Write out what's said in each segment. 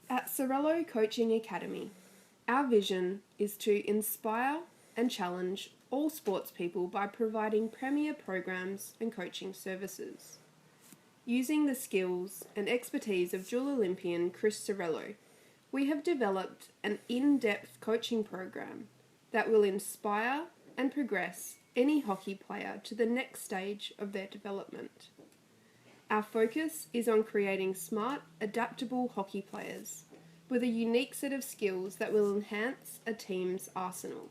At Sorello Coaching Academy, our vision is to inspire and challenge all sports people by providing premier programs and coaching services. Using the skills and expertise of dual Olympian Chris Sorello, we have developed an in-depth coaching program that will inspire and progress any hockey player to the next stage of their development. Our focus is on creating smart, adaptable hockey players with a unique set of skills that will enhance a team's arsenal.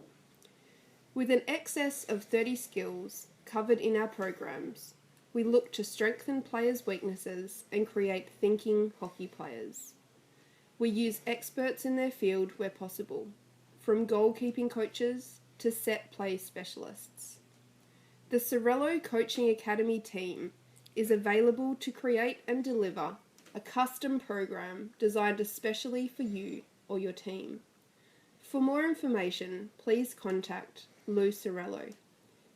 With an excess of 30 skills covered in our programs, we look to strengthen players' weaknesses and create thinking hockey players. We use experts in their field where possible, from goalkeeping coaches to set play specialists. The Sorello Coaching Academy team is available to create and deliver a custom program designed especially for you or your team. For more information, please contact Lou Sorello.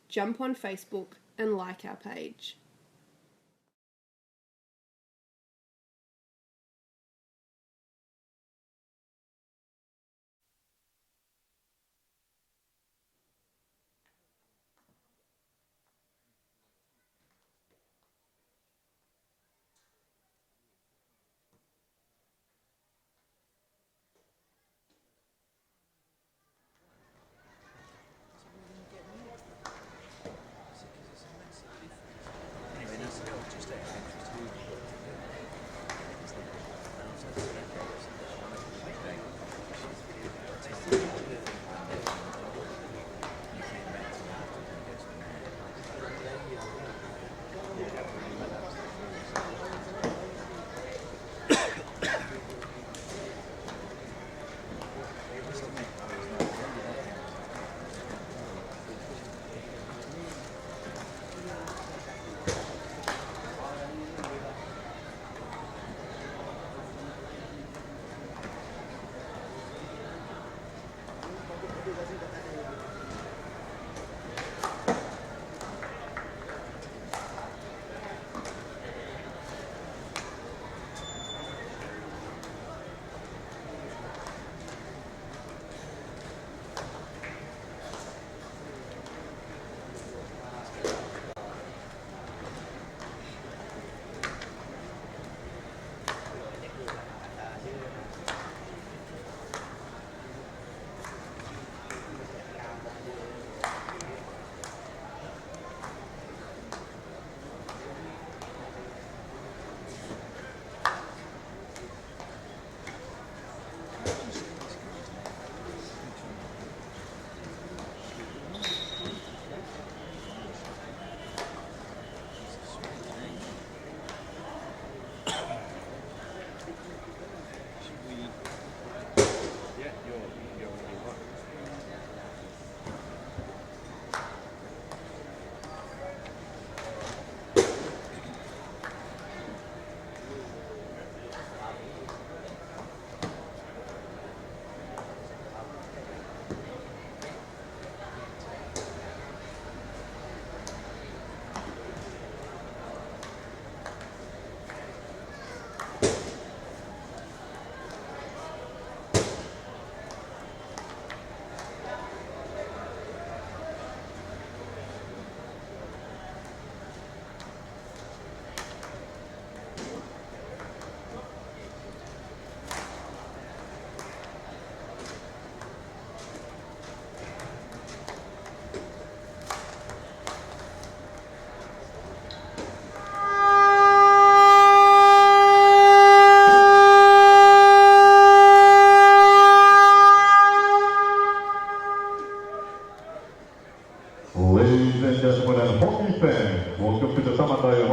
Jump on Facebook and like our page.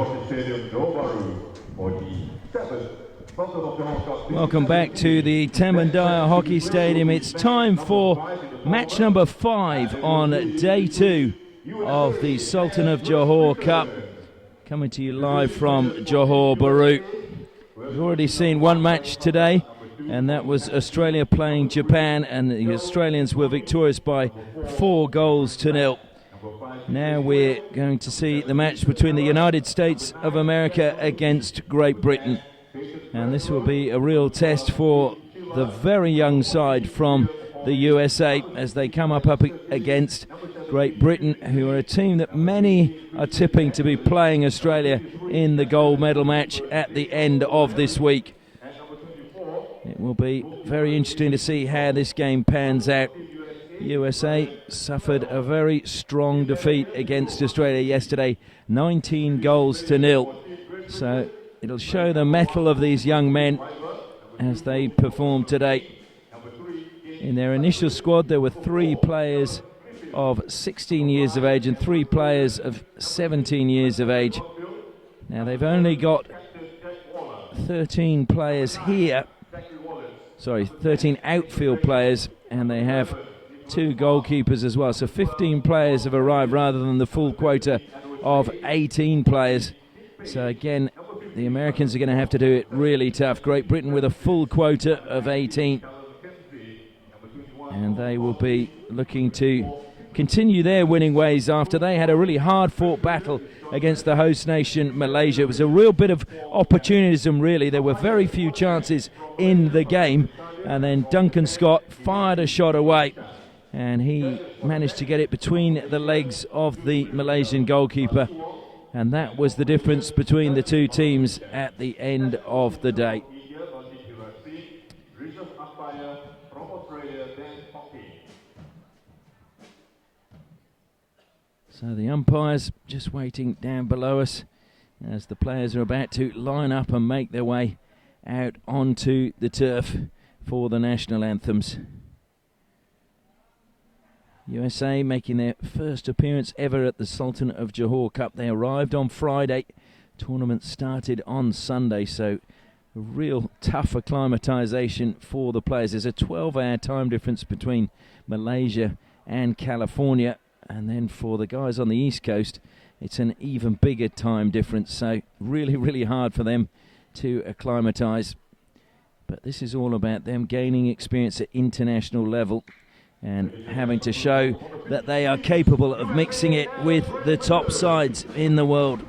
Hockey Stadium, Johor Bahru, for the 7th Sultan of Johor Cup. Welcome back to the Tamandaya Hockey Stadium. It's time for match number 5 on day 2 of the Sultan of Johor Cup. Coming to you live from Johor Bahru. We've already seen one match today, and that was Australia playing Japan, and the Australians were victorious by 4-0. Now we're going to see the match between the United States of America against Great Britain. And this will be a real test for the very young side from the USA as they come up against Great Britain, who are a team that many are tipping to be playing Australia in the gold medal match at the end of this week. It will be very interesting to see how this game pans out. USA suffered a very strong defeat against Australia yesterday, 19-0. So it'll show the mettle of these young men as they perform today. In their initial squad, there were 3 players of 16 years of age and 3 players of 17 years of age. Now they've only got 13 players here, 13 outfield players, and they have 2 goalkeepers as well. So 15 players have arrived rather than the full quota of 18 players. So again, the Americans are going to have to do it really tough. Great Britain with a full quota of 18. And they will be looking to continue their winning ways after they had a really hard-fought battle against the host nation, Malaysia. It was a real bit of opportunism, really. There were very few chances in the game. And then Duncan Scott fired a shot away, and he managed to get it between the legs of the Malaysian goalkeeper. And that was the difference between the two teams at the end of the day. So the umpires just waiting down below us as the players are about to line up and make their way out onto the turf for the national anthems. USA making their first appearance ever at the Sultan of Johor Cup. They arrived on Friday. Tournament started on Sunday, so a real tough acclimatisation for the players. There's a 12-hour time difference between Malaysia and California, and then for the guys on the East Coast, it's an even bigger time difference, so really, really hard for them to acclimatise. But this is all about them gaining experience at international level and having to show that they are capable of mixing it with the top sides in the world.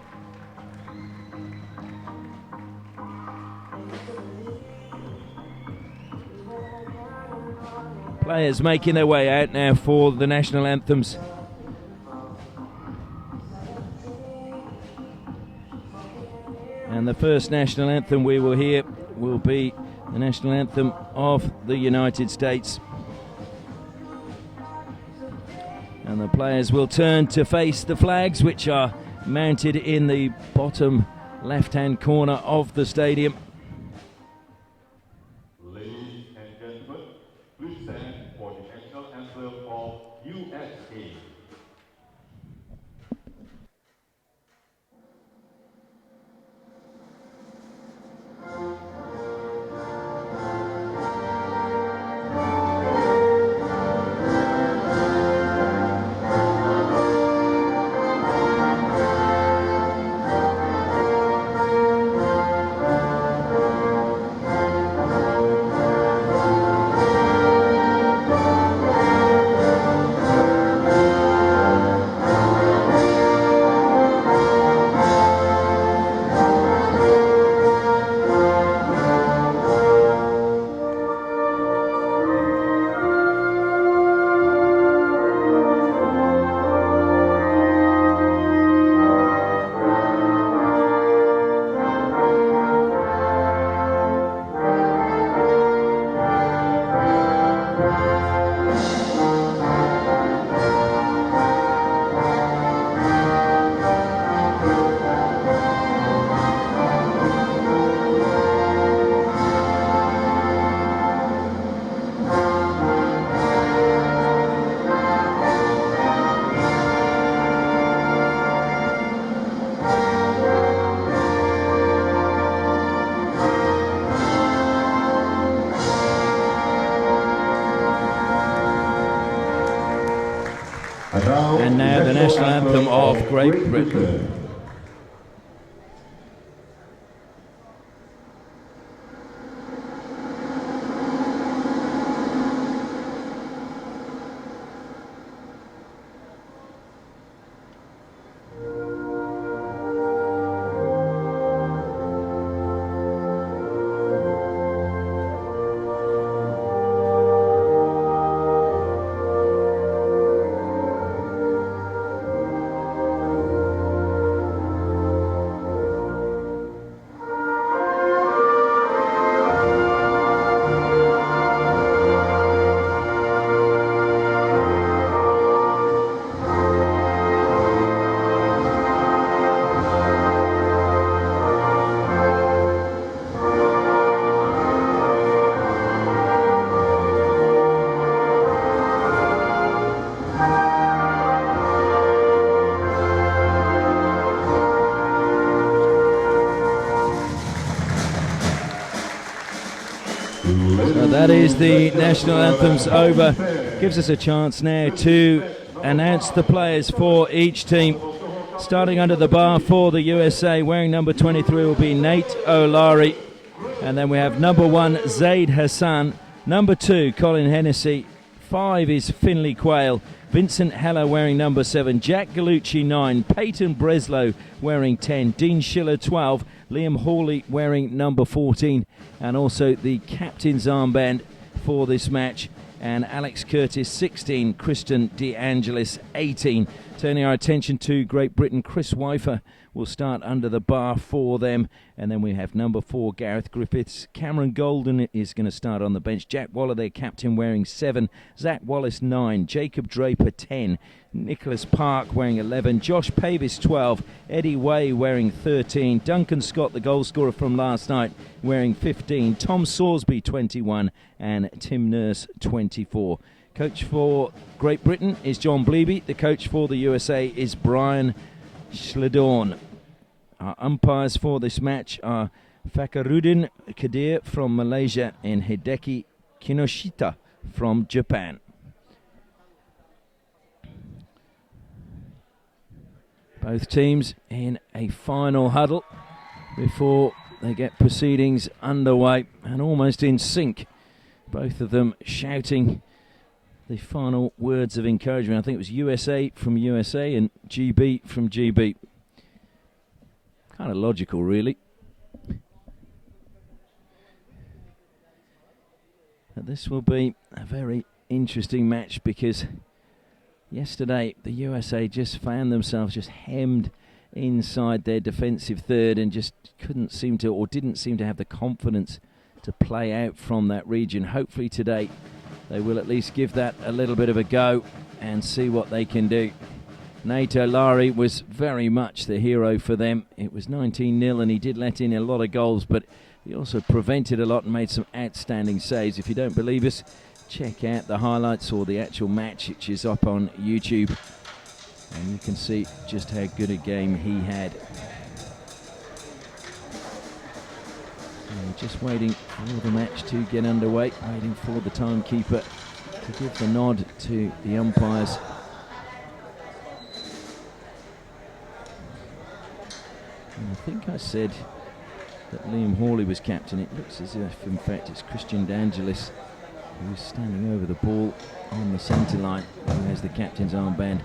Players making their way out now for the national anthems. And the first national anthem we will hear will be the national anthem of the United States. And the players will turn to face the flags, which are mounted in the bottom left-hand corner of the stadium. Ladies and gentlemen, please stand for the national anthem of USA. And now the national anthem of Great Britain. So that is the national anthems over. Gives us a chance now to announce the players for each team. Starting under the bar for the USA, wearing number 23 will be Nate O'Leary. And then we have number 1, Zaid Hassan. Number 2, Colin Hennessy. 5 is Finlay Quayle. Vincent Heller wearing number 7. Jack Gallucci 9. Peyton Breslow wearing 10. Dean Schiller 12. Liam Hawley wearing number 14. And also the captain's armband for this match. And Alex Curtis 16. Kristen De Angelis 18. Turning our attention to Great Britain, Chris Weifer will start under the bar for them. And then we have number 4, Gareth Griffiths. Cameron Golden is going to start on the bench. Jack Waller, their captain, wearing 7. Zach Wallace 9. Jacob Draper 10. Nicholas Park wearing 11. Josh Pavis 12. Eddie Way wearing 13. Duncan Scott, the goal scorer from last night, wearing 15. Tom Salisbury 21. And Tim Nurse 24. Coach for Great Britain is John Bleeby. The coach for the USA is Brian Schledorn. Our umpires for this match are Fakarudin Kadir from Malaysia and Hideki Kinoshita from Japan. Both teams in a final huddle before they get proceedings underway and almost in sync. Both of them shouting the final words of encouragement. I think it was USA from USA and GB from GB. Kind of logical, really. But this will be a very interesting match because yesterday the USA just found themselves just hemmed inside their defensive third and just couldn't seem to, or didn't seem to have the confidence to play out from that region. Hopefully today they will at least give that a little bit of a go and see what they can do. Nate O'Leary was very much the hero for them. It was 19-0 and he did let in a lot of goals, but he also prevented a lot and made some outstanding saves. If you don't believe us, check out the highlights or the actual match, which is up on YouTube, and you can see just how good a game he had. Just waiting for the match to get underway, waiting for the timekeeper to give the nod to the umpires. And I think I said that Liam Hawley was captain. It looks as if, in fact, it's Christian De Angelis who's standing over the ball on the centre line, who has the captain's armband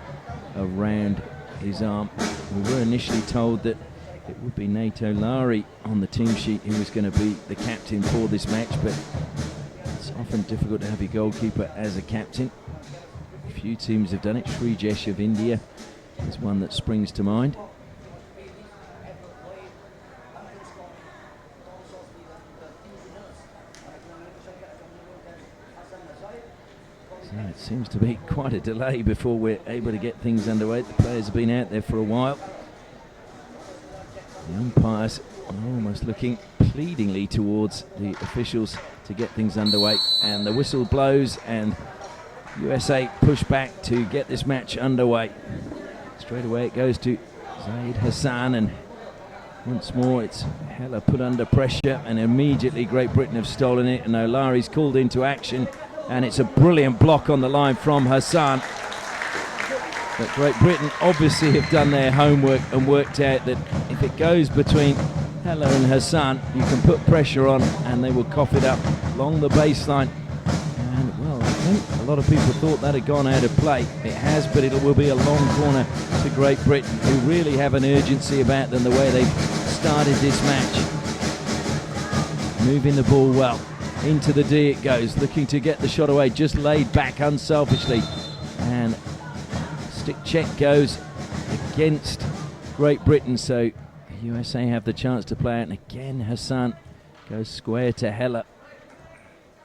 around his arm. We were initially told that it would be Nate O'Leary on the team sheet who was going to be the captain for this match, but it's often difficult to have your goalkeeper as a captain. A few teams have done it. Srijesh of India is one that springs to mind. So it seems to be quite a delay before we're able to get things underway. The players have been out there for a while. The umpires are almost looking pleadingly towards the officials to get things underway, and the whistle blows and USA push back to get this match underway. Straight away it goes to Zaid Hassan, and once more it's Heller put under pressure, and immediately Great Britain have stolen it, and O'Leary's called into action, and it's a brilliant block on the line from Hassan. But Great Britain obviously have done their homework and worked out that if it goes between Hella and Hassan, you can put pressure on and they will cough it up along the baseline. And, well, I think a lot of people thought that had gone out of play. It has, but it will be a long corner to Great Britain, who really have an urgency about them the way they've started this match. Moving the ball well. Into the D it goes, looking to get the shot away, just laid back unselfishly. And stick check goes against Great Britain, so the USA have the chance to play it. And again, Hassan goes square to Hella.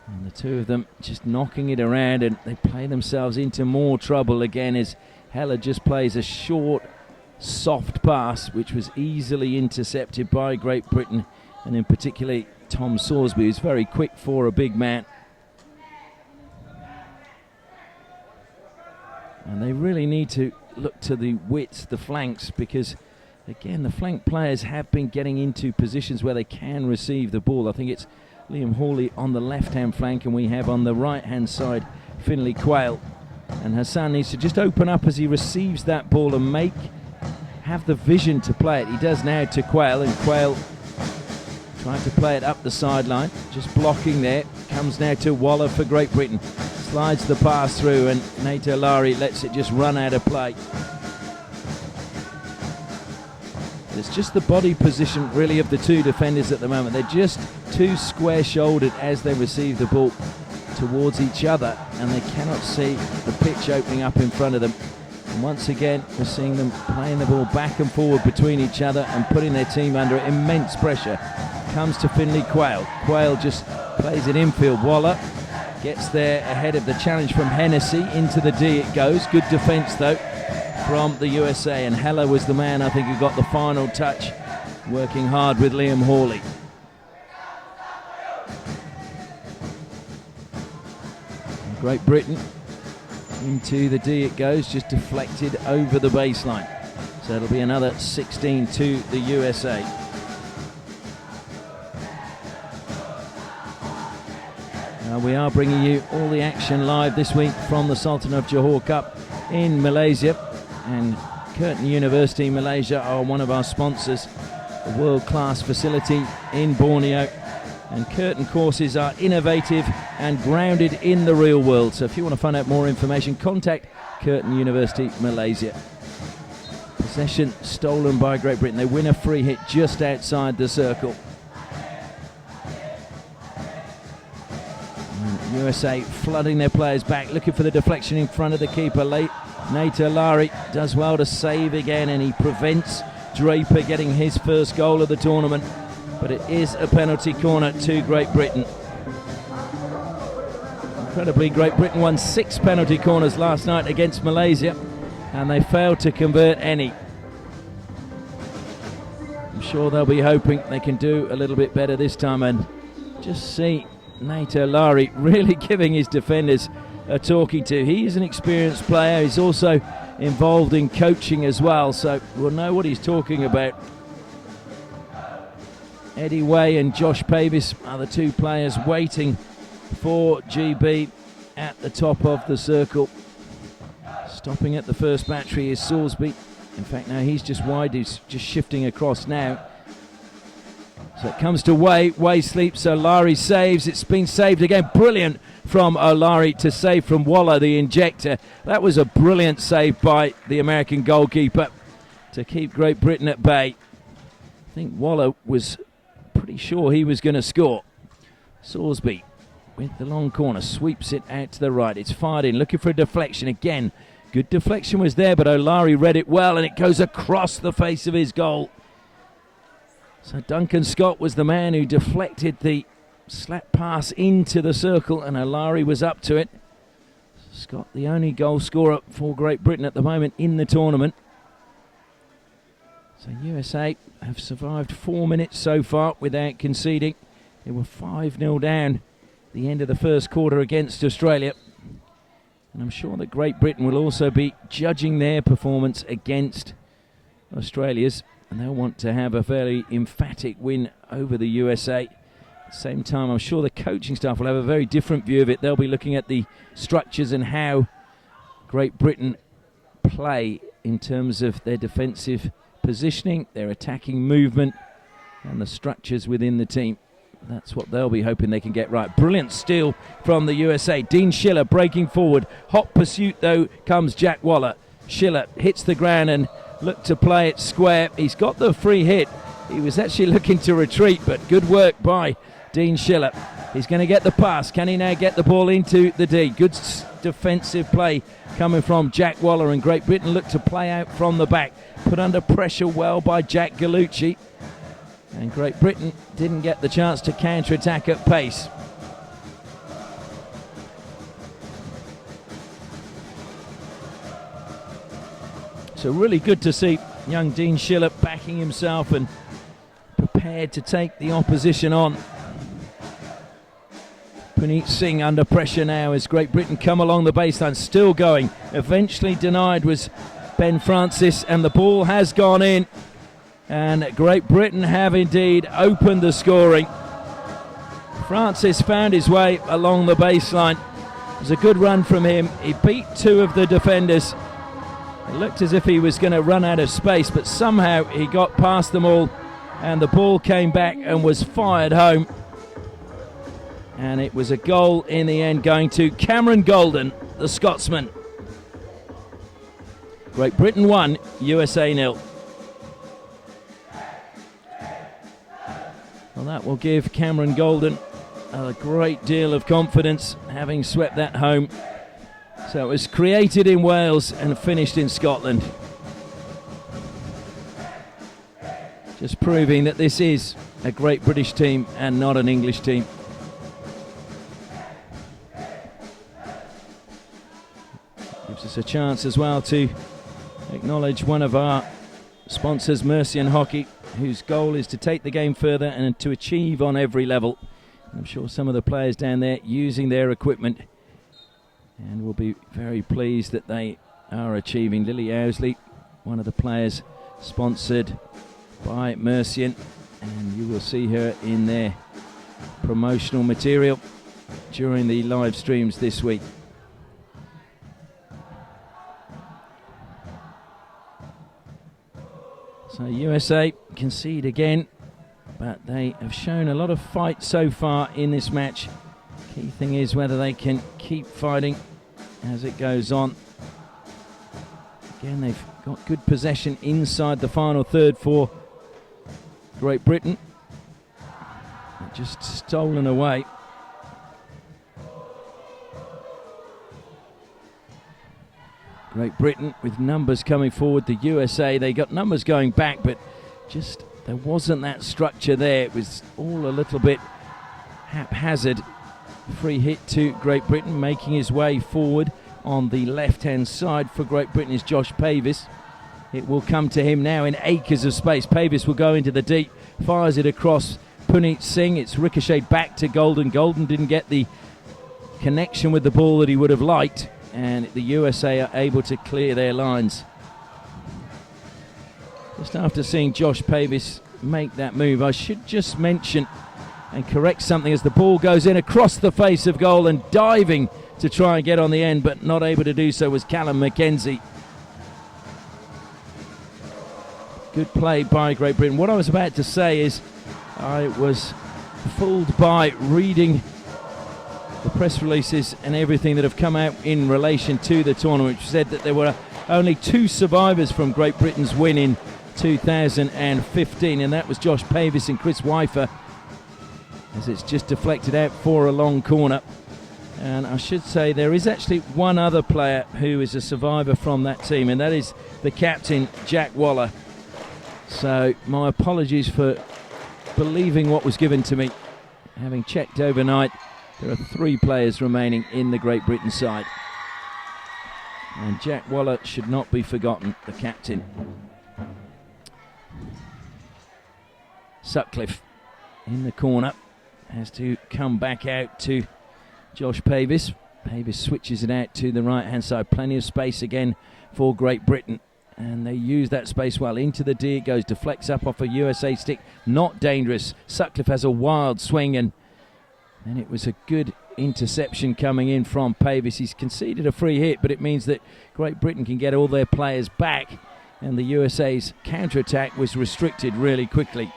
And the two of them just knocking it around, and they play themselves into more trouble again as Hella just plays a short, soft pass, which was easily intercepted by Great Britain, and in particular Tom Sorsby, who's very quick for a big man. And they really need to look to the widths, the flanks, because again, the flank players have been getting into positions where they can receive the ball. I think it's Liam Hawley on the left-hand flank, and we have on the right-hand side Finlay Quayle. And Hassan needs to just open up as he receives that ball and have the vision to play it. He does now to Quayle, and Quayle trying to play it up the sideline, just blocking there. Comes now to Waller for Great Britain. Slides the pass through, and Nato Lari lets it just run out of play. It's just the body position really of the two defenders at the moment. They're just too square-shouldered as they receive the ball towards each other, and they cannot see the pitch opening up in front of them. And once again, we're seeing them playing the ball back and forward between each other and putting their team under immense pressure. Comes to Finlay Quayle. Quayle just plays it infield. Waller gets there ahead of the challenge from Hennessy. Into the D it goes. Good defence though from the USA, and Hella was the man I think who got the final touch, working hard with Liam Hawley. And Great Britain, into the D it goes, just deflected over the baseline. So it'll be another 16 to the USA. We are bringing you all the action live this week from the Sultan of Johor Cup in Malaysia, and Curtin University Malaysia are one of our sponsors, a world-class facility in Borneo, and Curtin courses are innovative and grounded in the real world. So if you want to find out more information, contact Curtin University Malaysia. Possession stolen by Great Britain. They win a free hit just outside the circle. USA flooding their players back, looking for the deflection in front of the keeper. Nato Lari does well to save again, and he prevents Draper getting his first goal of the tournament. But it is a penalty corner to Great Britain. Incredibly, Great Britain won 6 penalty corners last night against Malaysia, and they failed to convert any. I'm sure they'll be hoping they can do a little bit better this time, and just see Nato Lari really giving his defenders a talking to. He's an experienced player. He's also involved in coaching as well, so we'll know what he's talking about. Eddie Way and Josh Pavis are the two players waiting for GB at the top of the circle. Stopping at the first battery is Sorsby. In fact, now he's just wide. He's just shifting across now. So it comes to Way. Way sleeps, so Lari saves. It's been saved again. Brilliant from O'Lari to save from Waller, the injector. That was a brilliant save by the American goalkeeper to keep Great Britain at bay. I think Waller was pretty sure he was going to score. Sorsby with the long corner sweeps it out to the right. It's fired in, looking for a deflection again. Good deflection was there, but O'Lari read it well, and it goes across the face of his goal. So Duncan Scott was the man who deflected the slap pass into the circle, and O'Lari was up to it. Scott, the only goal scorer for Great Britain at the moment in the tournament. So USA have survived 4 minutes so far without conceding. They were 5-0 down at the end of the first quarter against Australia. And I'm sure that Great Britain will also be judging their performance against Australia's, and they'll want to have a fairly emphatic win over the USA. At the same time, I'm sure the coaching staff will have a very different view of it. They'll be looking at the structures and how Great Britain play in terms of their defensive positioning, their attacking movement, and the structures within the team. That's what they'll be hoping they can get right. Brilliant steal from the USA. Dean Schiller breaking forward. Hot pursuit, though, comes Jack Waller. Schiller hits the ground and looked to play it square. He's got the free hit. He was actually looking to retreat, but good work by Dean Schiller. He's going to get the pass. Can he now get the ball into the D? Good defensive play coming from Jack Waller, and Great Britain look to play out from the back. Put under pressure well by Jack Gallucci. And Great Britain didn't get the chance to counter-attack at pace. So really good to see young Dean Schiller backing himself and prepared to take the opposition on. Puneet Singh under pressure now as Great Britain come along the baseline, still going. Eventually denied was Ben Francis, and the ball has gone in. And Great Britain have indeed opened the scoring. Francis found his way along the baseline. It was a good run from him. He beat two of the defenders. It looked as if he was going to run out of space, but somehow he got past them all, and the ball came back and was fired home. And it was a goal in the end, going to Cameron Golden, the Scotsman. Great Britain 1, USA 0. Well, that will give Cameron Golden a great deal of confidence, having swept that home. So it was created in Wales and finished in Scotland. Just proving that this is a great British team and not an English team. Gives us a chance as well to acknowledge one of our sponsors, Mercian Hockey, whose goal is to take the game further and to achieve on every level. I'm sure some of the players down there using their equipment and will be very pleased that they are achieving. Lily Owsley, one of the players sponsored by Mercian, and you will see her in their promotional material during the live streams this week. So USA concede again, but they have shown a lot of fight so far in this match. Key thing is whether they can keep fighting as it goes on. Again, they've got good possession inside the final third for Great Britain. They're just stolen away. Great Britain with numbers coming forward. The USA, they got numbers going back, but just there wasn't that structure there. It was all a little bit haphazard. Free hit to Great Britain, making his way forward on the left-hand side for Great Britain is Josh Pavis. It will come to him now in acres of space. Pavis will go into the deep, fires it across Puneet Singh. It's ricocheted back to Golden. Golden didn't get the connection with the ball that he would have liked, and the USA are able to clear their lines. Just after seeing Josh Pavis make that move, I should just mention and correct something as the ball goes in across the face of goal, and diving to try and get on the end but not able to do so was Callum McKenzie. Good play by Great Britain. What I was about to say is I was fooled by reading the press releases and everything that have come out in relation to the tournament, which said that there were only two survivors from Great Britain's win in 2015, and that was Josh Pavis and Chris Weifer, as it's just deflected out for a long corner. And I should say there is actually one other player who is a survivor from that team, and that is the captain, Jack Waller. So my apologies for believing what was given to me. Having checked overnight, there are 3 players remaining in the Great Britain side. And Jack Waller should not be forgotten, the captain. Sutcliffe in the corner has to come back out to Josh Pavis. Pavis switches it out to the right-hand side. Plenty of space again for Great Britain. And they use that space well. Into the D it goes, deflects up off a USA stick. Not dangerous. Sutcliffe has a wild swing, and it was a good interception coming in from Pavis. He's conceded a free hit, but it means that Great Britain can get all their players back, and the USA's counter-attack was restricted really quickly.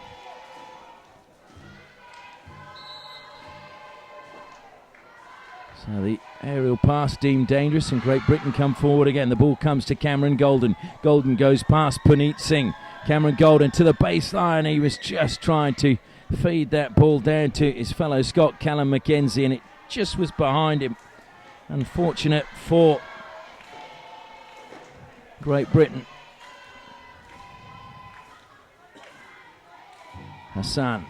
So the aerial pass deemed dangerous, and Great Britain come forward again. The ball comes to Cameron Golden. Golden goes past Puneet Singh. Cameron Golden to the baseline. He was just trying to feed that ball down to his fellow Scot, Callum McKenzie, and it just was behind him. Unfortunate for Great Britain. Hassan.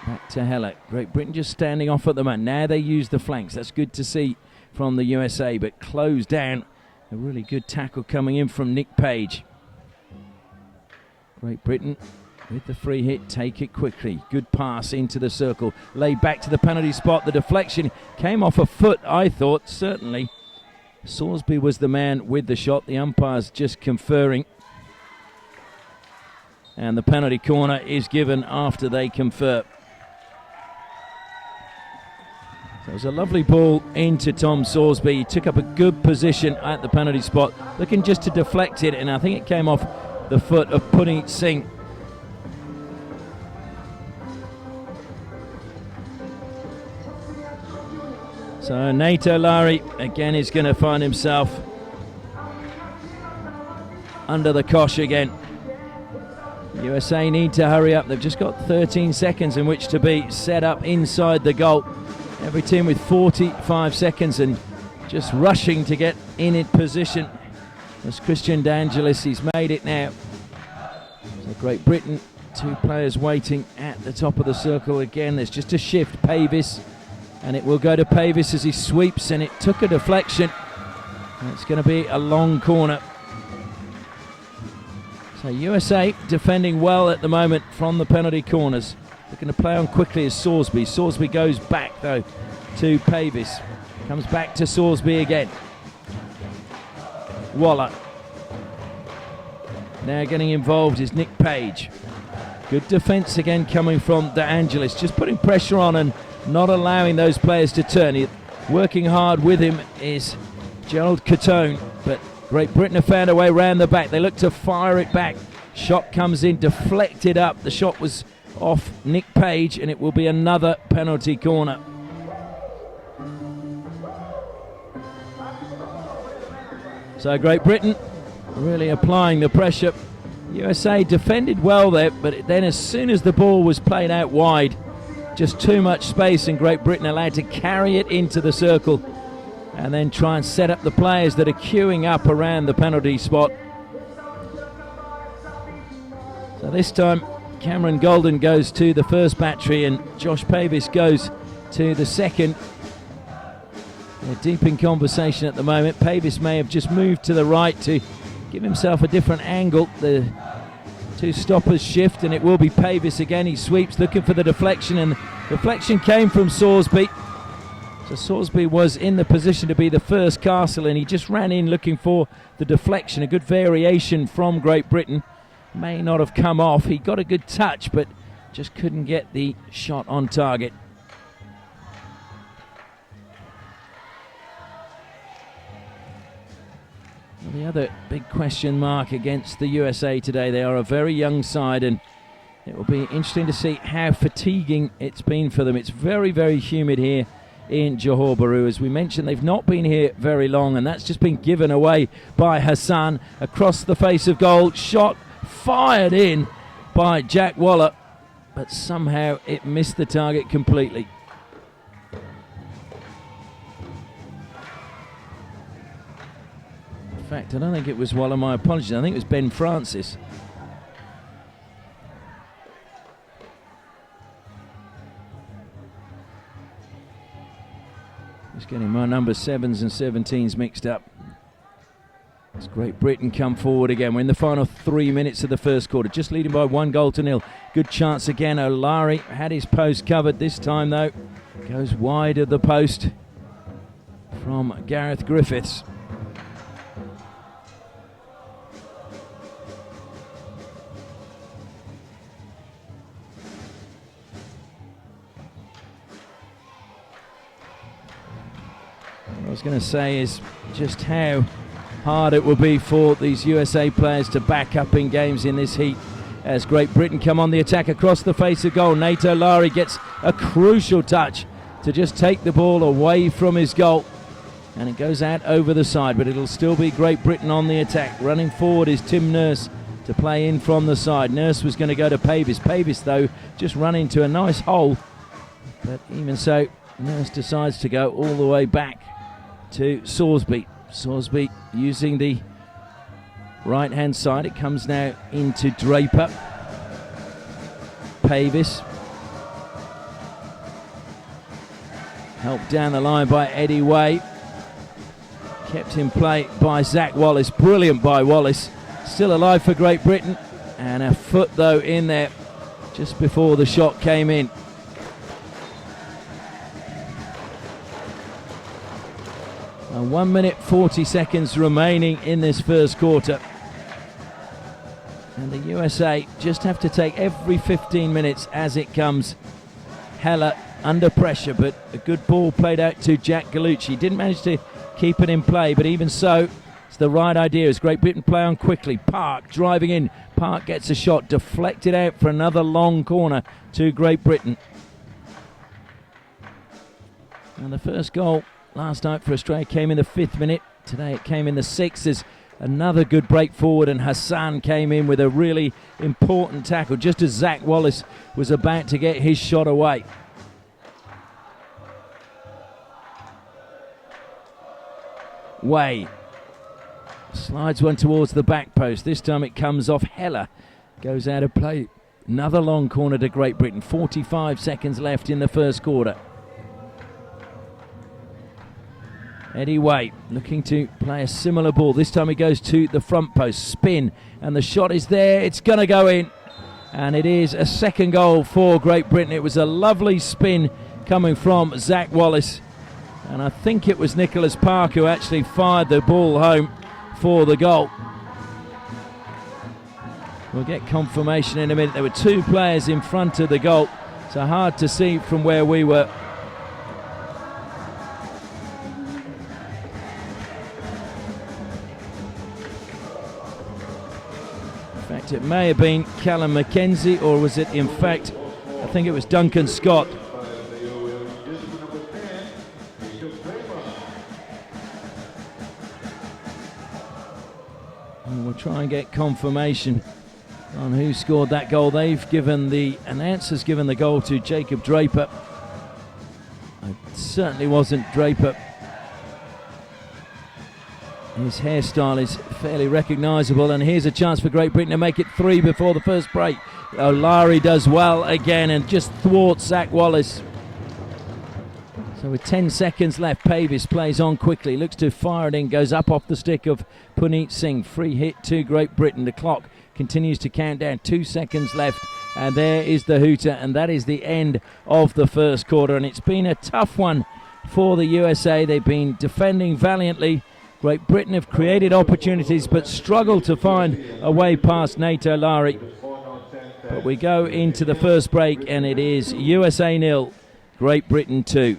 Back to Heller. Great Britain just standing off at the moment. Now they use the flanks. That's good to see from the USA, but closed down. A really good tackle coming in from Nick Page. Great Britain with the free hit, take it quickly. Good pass into the circle. Laid back to the penalty spot. The deflection came off a foot, I thought, certainly. Sorsby was the man with the shot. The umpires just conferring. And the penalty corner is given after they confer. So it was a lovely ball into Tom Sorsby. He took up a good position at the penalty spot, looking just to deflect it, and I think it came off the foot of Puneet Singh. So Nato Lari again is going to find himself under the cosh again. USA need to hurry up. They've just got 13 seconds in which to be set up inside the goal. Every team with 45 seconds and just rushing to get in position. As Christian D'Angelis, he's made it now. So Great Britain, two players waiting at the top of the circle again. There's just a shift, Pavis, and it will go to Pavis as he sweeps, and it took a deflection. And it's going to be a long corner. So USA defending well at the moment from the penalty corners. They're going to play on quickly as Sorsby. Sorsby goes back though to Pavis. Comes back to Sorsby again. Waller. Now getting involved is Nick Page. Good defence again coming from De Angelis. Just putting pressure on and not allowing those players to turn. Working hard with him is Gerald Catone, but Great Britain have found a way round the back. They look to fire it back. Shot comes in, deflected up. The shot was off Nick Page, and it will be another penalty corner. So Great Britain really applying the pressure. USA defended well there, but then as soon as the ball was played out wide, just too much space, and Great Britain allowed to carry it into the circle and then try and set up the players that are queuing up around the penalty spot. So this time Cameron Golden goes to the first battery and Josh Pavis goes to the second. They're deep in conversation at the moment. Pavis may have just moved to the right to give himself a different angle. The two stoppers shift, and it will be Pavis again. He sweeps looking for the deflection, and the deflection came from Sorsby. So Sorsby was in the position to be the first castle, and he just ran in looking for the deflection. A good variation from Great Britain. May not have come off. He got a good touch, but just couldn't get the shot on target. Well, the other big question mark against the USA today, they are a very young side, and it will be interesting to see how fatiguing it's been for them. It's very, very humid here in Johor Bahru. As we mentioned, they've not been here very long, and that's just been given away by Hassan across the face of goal. Shot fired in by Jack Waller, but somehow it missed the target completely. In fact, I don't think it was Waller, my apologies. I think it was Ben Francis. Just getting my number 7s and 17s mixed up. As Great Britain come forward again. We're in the final 3 minutes of the first quarter, just leading by 1-0. Good chance again. O'Larry had his post covered this time though. Goes wide of the post from Gareth Griffiths. I was going to say is just how hard it will be for these USA players to back up in games in this heat as Great Britain come on the attack across the face of goal. Nate O'Leary gets a crucial touch to just take the ball away from his goal, and it goes out over the side, but it'll still be Great Britain on the attack. Running forward is Tim Nurse to play in from the side. Nurse was going to go to Pavis. Pavis, though, just run into a nice hole, but even so, Nurse decides to go all the way back to Sorsby. Sorsby using the right hand side. It comes now into Draper. Pavis helped down the line by Eddie Way. Kept in play by Zach Wallace. Brilliant by Wallace. Still alive for Great Britain. And a foot though in there just before the shot came in. And 1 minute 40 seconds remaining in this first quarter. And the USA just have to take every 15 minutes as it comes. Heller under pressure, but a good ball played out to Jack Gallucci. Didn't manage to keep it in play, but even so, it's the right idea as Great Britain play on quickly. Park driving in. Park gets a shot, deflected out for another long corner to Great Britain. And the first goal last night for Australia came in the 5th minute. Today it came in the 6th as another good break forward, and Hassan came in with a really important tackle just as Zach Wallace was about to get his shot away. Way slides one towards the back post. This time it comes off Heller. Goes out of play. Another long corner to Great Britain. 45 seconds left in the first quarter. Eddie Way looking to play a similar ball. This time he goes to the front post. Spin, and the shot is there. It's going to go in. And it is a second goal for Great Britain. It was a lovely spin coming from Zach Wallace. And I think it was Nicholas Park who actually fired the ball home for the goal. We'll get confirmation in a minute. There were two players in front of the goal, so hard to see from where we were. In fact, it may have been Callum McKenzie, or was it in fact, I think it was Duncan Scott. And we'll try and get confirmation on who scored that goal. They've given the announcers given the goal to Jacob Draper. It certainly wasn't Draper. His hairstyle is fairly recognisable, and here's a chance for Great Britain to make it 3 before the first break. O'Leary does well again and just thwarts Zach Wallace. So with 10 seconds left, Pavis plays on quickly, looks to fire it in, goes up off the stick of Puneet Singh. Free hit to Great Britain. The clock continues to count down. 2 seconds left, and there is the hooter, and that is the end of the first quarter. And it's been a tough one for the USA. They've been defending valiantly. Great Britain have created opportunities but struggled to find a way past Nate O'Leary. But we go into the first break, and it is USA 0, Great Britain 2.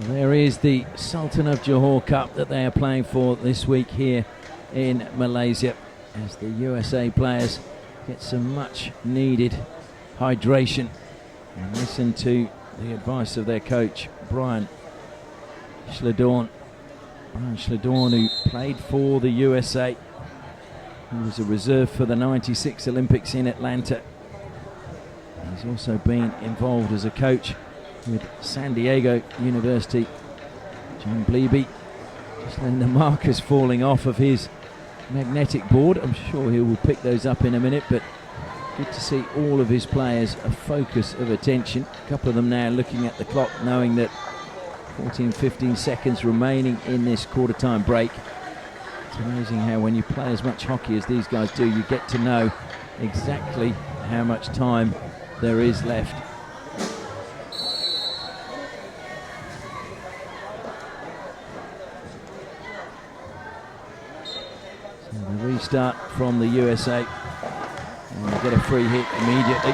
There is the Sultan of Johor Cup that they are playing for this week here in Malaysia, as the USA players get some much needed hydration and listen to the advice of their coach Brian Schledorn. Brian Schledorn, who played for the USA, he was a reserve for the '96 Olympics in Atlanta. He's also been involved as a coach with San Diego University. John Bleeby Just letting the markers falling off of his magnetic board. I'm sure he will pick those up in a minute, but good to see all of his players a focus of attention. A couple of them now looking at the clock, knowing that 14-15 seconds remaining in this quarter time break. It's amazing how when you play as much hockey as these guys do, you get to know exactly how much time there is left. So the restart from the USA. And they get a free hit immediately.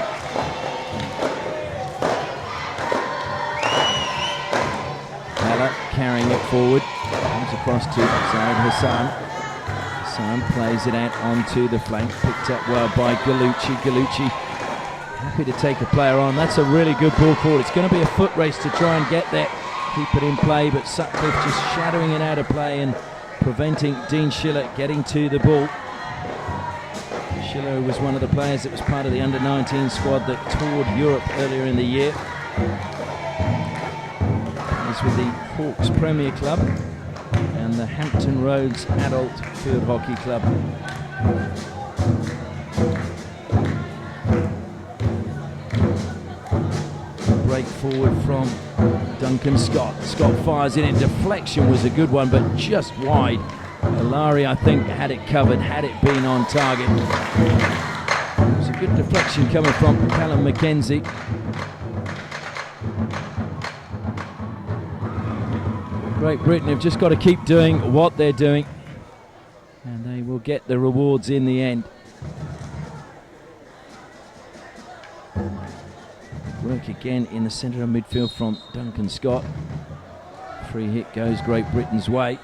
Bella carrying it forward. Comes across to Zahid Hassan. Hassan plays it out onto the flank. Picked up well by Galucci. Galucci happy to take a player on. That's a really good ball forward. It's going to be a foot race to try and get there. Keep it in play, but Sutcliffe just shadowing it out of play and preventing Dean Schiller getting to the ball. Schiller was one of the players that was part of the under-19 squad that toured Europe earlier in the year. He's with the Hawks Premier Club and the Hampton Roads Adult Field Hockey Club. Break forward from Duncan Scott. Scott fires it in. Deflection was a good one, but just wide. Olari, I think, had it covered, had it been on target. It was a good deflection coming from Callum McKenzie. Great Britain have just got to keep doing what they're doing, and they will get the rewards in the end. Work again in the centre of midfield from Duncan Scott. Free hit goes Great Britain's way.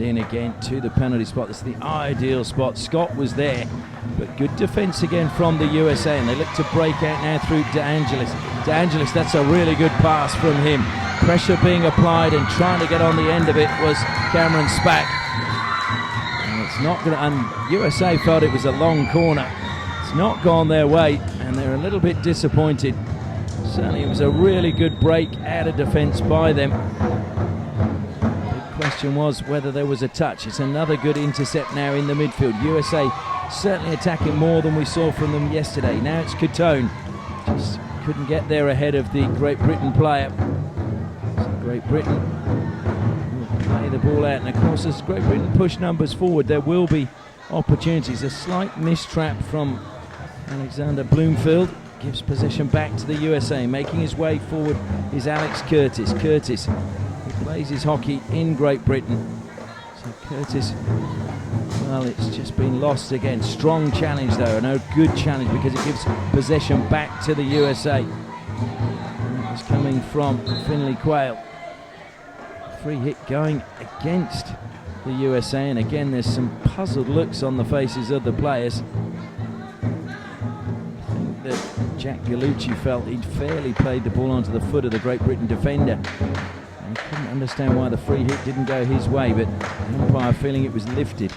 In again to the penalty spot. This is the ideal spot. Scott was there, but good defence again from the USA, and they look to break out now through De Angelis. De Angelis, that's a really good pass from him. Pressure being applied, and trying to get on the end of it was Cameron Spack. And it's not going to, and USA felt it was a long corner. It's not gone their way, and they're a little bit disappointed. Certainly it was a really good break out of defence by them. Question was whether there was a touch. It's another good intercept now in the midfield. USA certainly attacking more than we saw from them yesterday. Now it's Cotone. Just couldn't get there ahead of the Great Britain player. So Great Britain will play the ball out, and of course as Great Britain push numbers forward, there will be opportunities. A slight mistrap from Alexander Bloomfield gives possession back to the USA. Making his way forward is Alex Curtis. Curtis plays his hockey in Great Britain. So Curtis, well, it's just been lost again. Strong challenge though, and a good challenge because it gives possession back to the USA. And it's coming from Finley Quayle. Free hit going against the USA, and again there's some puzzled looks on the faces of the players. I think that Jack Galucci felt he'd fairly played the ball onto the foot of the Great Britain defender. I couldn't understand why the free hit didn't go his way, but the umpire feeling it was lifted.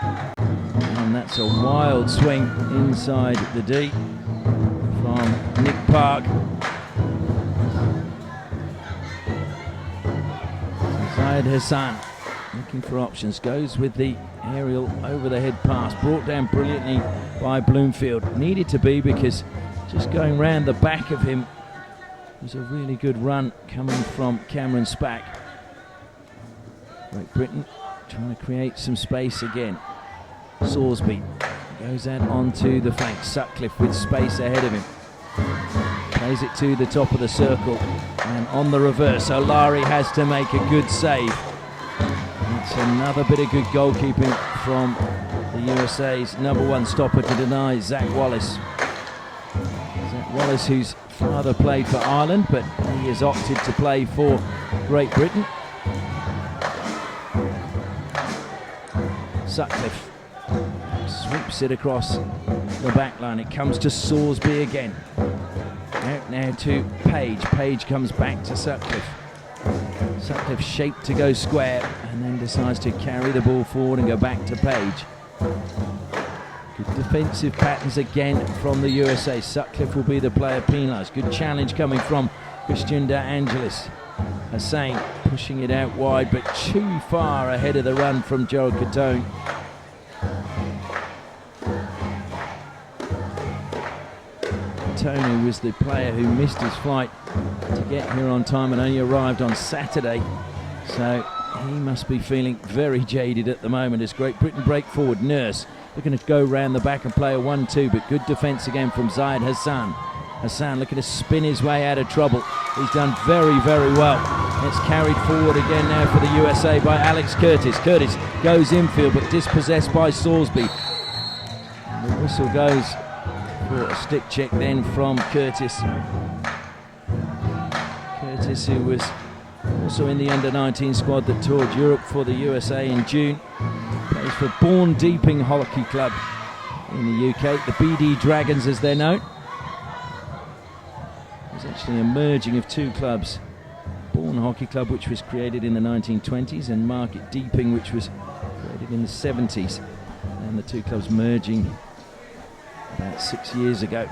And that's a wild swing inside the D from Nick Park. Zahid Hassan looking for options, goes with the aerial over the head pass, brought down brilliantly by Bloomfield. Needed to be, because just going round the back of him was a really good run coming from Cameron Spack. Great Britain trying to create some space again. Sorsby goes out onto the flank. Sutcliffe with space ahead of him. Plays it to the top of the circle, and on the reverse, Olari has to make a good save. It's another bit of good goalkeeping from the USA's number one stopper to deny Zach Wallace. Zach Wallace, whose father played for Ireland, but he has opted to play for Great Britain. Sutcliffe sweeps it across the back line. It comes to Sorsby again. Out now to Page. Page comes back to Sutcliffe. Sutcliffe shaped to go square and then decides to carry the ball forward and go back to Page. Good defensive patterns again from the USA. Sutcliffe will be the player penalised. Good challenge coming from Christian De Angelis. Hussain pushing it out wide, but too far ahead of the run from Joe Catone. Catone was the player who missed his flight to get here on time and only arrived on Saturday. So he must be feeling very jaded at the moment as Great Britain break forward. Nurse looking to go round the back and play a 1-2, but good defence again from Zayed Hassan. Hassan looking to spin his way out of trouble. He's done very, very well. It's carried forward again now for the USA by Alex Curtis. Curtis goes infield but dispossessed by Salisbury. And the whistle goes for a stick check then from Curtis. Curtis, who was also in the under-19 squad that toured Europe for the USA in June, plays for Bourne Deeping Hockey Club in the UK, the BD Dragons as they're known. There's actually a merging of two clubs, Bourne Hockey Club, which was created in the 1920s, and Market Deeping, which was created in the 70s, and the two clubs merging about 6 years ago.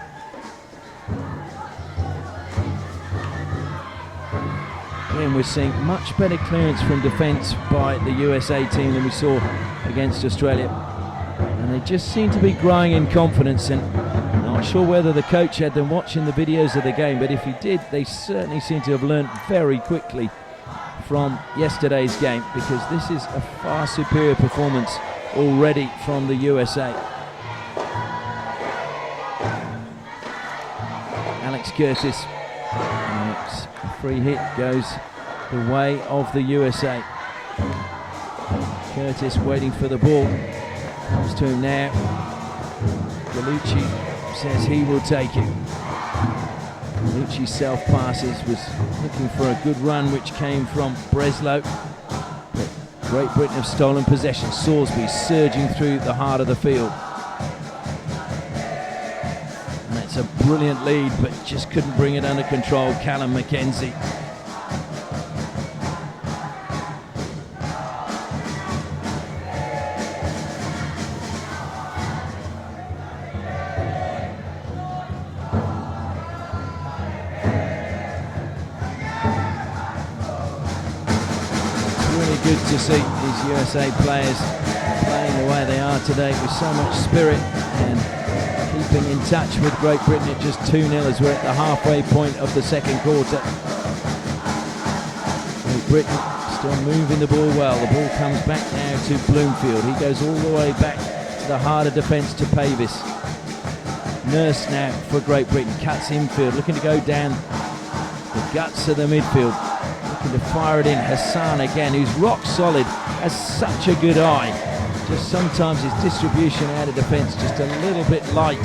Again, we're seeing much better clearance from defence by the USA team than we saw against Australia, and they just seem to be growing in confidence. And not sure whether the coach had them watching the videos of the game, but if he did, they certainly seem to have learnt very quickly from yesterday's game, because this is a far superior performance already from the USA. Alex Curtis, a free hit goes the way of the USA. Curtis waiting for the ball, comes to him now. Gallucci says he will take it. Gallucci self passes, was looking for a good run which came from Breslow. But Great Britain have stolen possession. Salisbury surging through the heart of the field. And it's a brilliant lead, but just couldn't bring it under control. Callum McKenzie. Good to see these USA players playing the way they are today with so much spirit and keeping in touch with Great Britain at just 2-0 as we're at the halfway point of the second quarter. Great Britain still moving the ball well. The ball comes back now to Bloomfield. He goes all the way back to the heart of defence to Pavis. Nurse now for Great Britain, cuts infield, looking to go down the guts of the midfield. To fire it in. Hassan again, who's rock solid, has such a good eye. Just sometimes his distribution out of defence just a little bit light,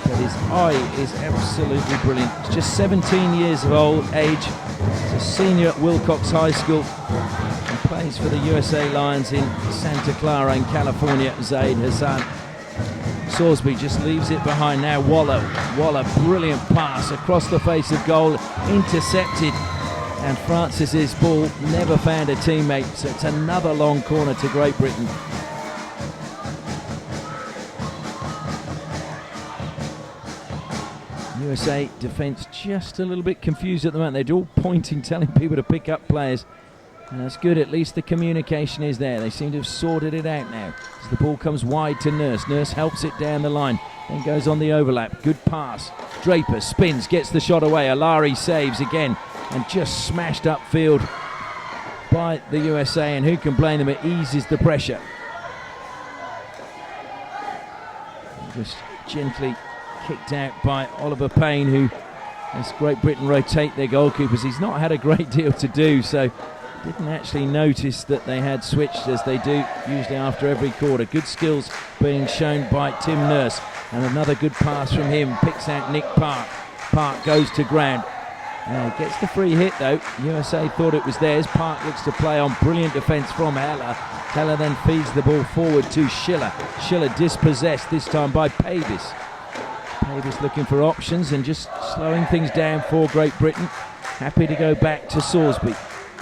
but his eye is absolutely brilliant. He's just 17 years of age. He's a senior at Wilcox High School and plays for the USA Lions in Santa Clara in California. Zayed Hassan. Salisbury just leaves it behind now. Waller, brilliant pass across the face of goal, intercepted. And Francis's ball never found a teammate, so it's another long corner to Great Britain. USA defence just a little bit confused at the moment. They're all pointing, telling people to pick up players. And that's good, at least the communication is there. They seem to have sorted it out now. As the ball comes wide to Nurse. Nurse helps it down the line, then goes on the overlap. Good pass. Draper spins, gets the shot away. Alari saves again. And just smashed upfield by the USA, and who can blame them? It eases the pressure. Just gently kicked out by Oliver Payne, who, as Great Britain rotate their goalkeepers, he's not had a great deal to do, so didn't actually notice that they had switched, as they do usually after every quarter. Good skills being shown by Tim Nurse, and another good pass from him, picks out Nick Park. Park goes to ground. Gets the free hit though. USA thought it was theirs. Park looks to play on. Brilliant defence from Heller. Heller then feeds the ball forward to Schiller. Schiller dispossessed, this time by Pavis. Pavis looking for options and just slowing things down for Great Britain. Happy to go back to Salisbury.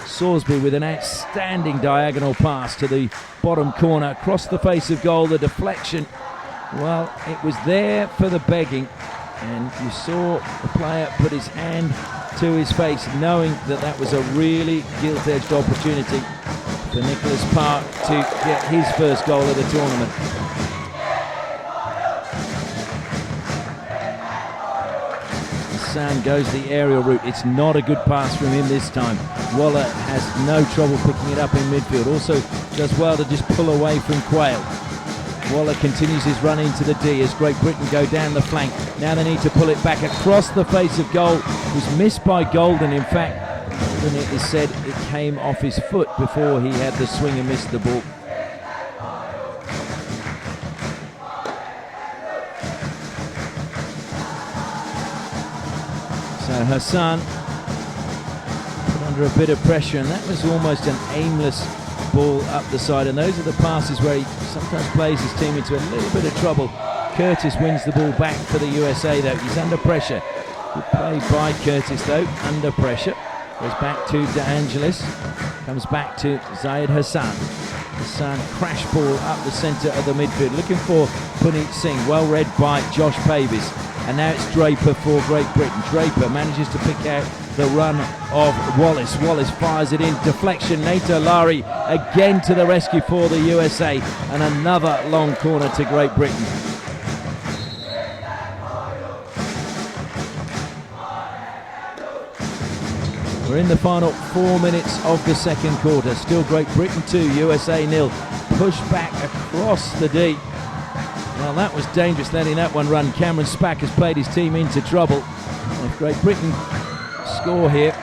Salisbury with an outstanding diagonal pass to the bottom corner, across the face of goal. The deflection, well, it was there for the begging, and you saw the player put his hand to his face, knowing that that was a really gilt-edged opportunity for Nicholas Park to get his first goal of the tournament. Hassan goes the aerial route. It's not a good pass from him this time. Waller has no trouble picking it up in midfield. Also does well to just pull away from Quayle. Waller continues his run into the D as Great Britain go down the flank. Now they need to pull it back across the face of goal. It was missed by Golden. In fact, when it is said it came off his foot before he had the swing and missed the ball. So Hassan put under a bit of pressure, and that was almost an aimless ball up the side, and those are the passes where he sometimes plays his team into a little bit of trouble. Curtis wins the ball back for the USA though. He's under pressure. Good play by Curtis though, under pressure. Goes back to De Angelis, comes back to Zayed Hassan. Hassan crash ball up the centre of the midfield, looking for Puneet Singh, well read by Josh Pavis. And now it's Draper for Great Britain. Draper manages to pick out the run of Wallace. Wallace fires it in, deflection. Nato Lari again to the rescue for the USA, and another long corner to Great Britain. We're in the final 4 minutes of the second quarter. Still Great Britain 2, USA 0. Push back across the D. Well, that was dangerous, letting that one run. Cameron Spack has played his team into trouble. If Great Britain score here,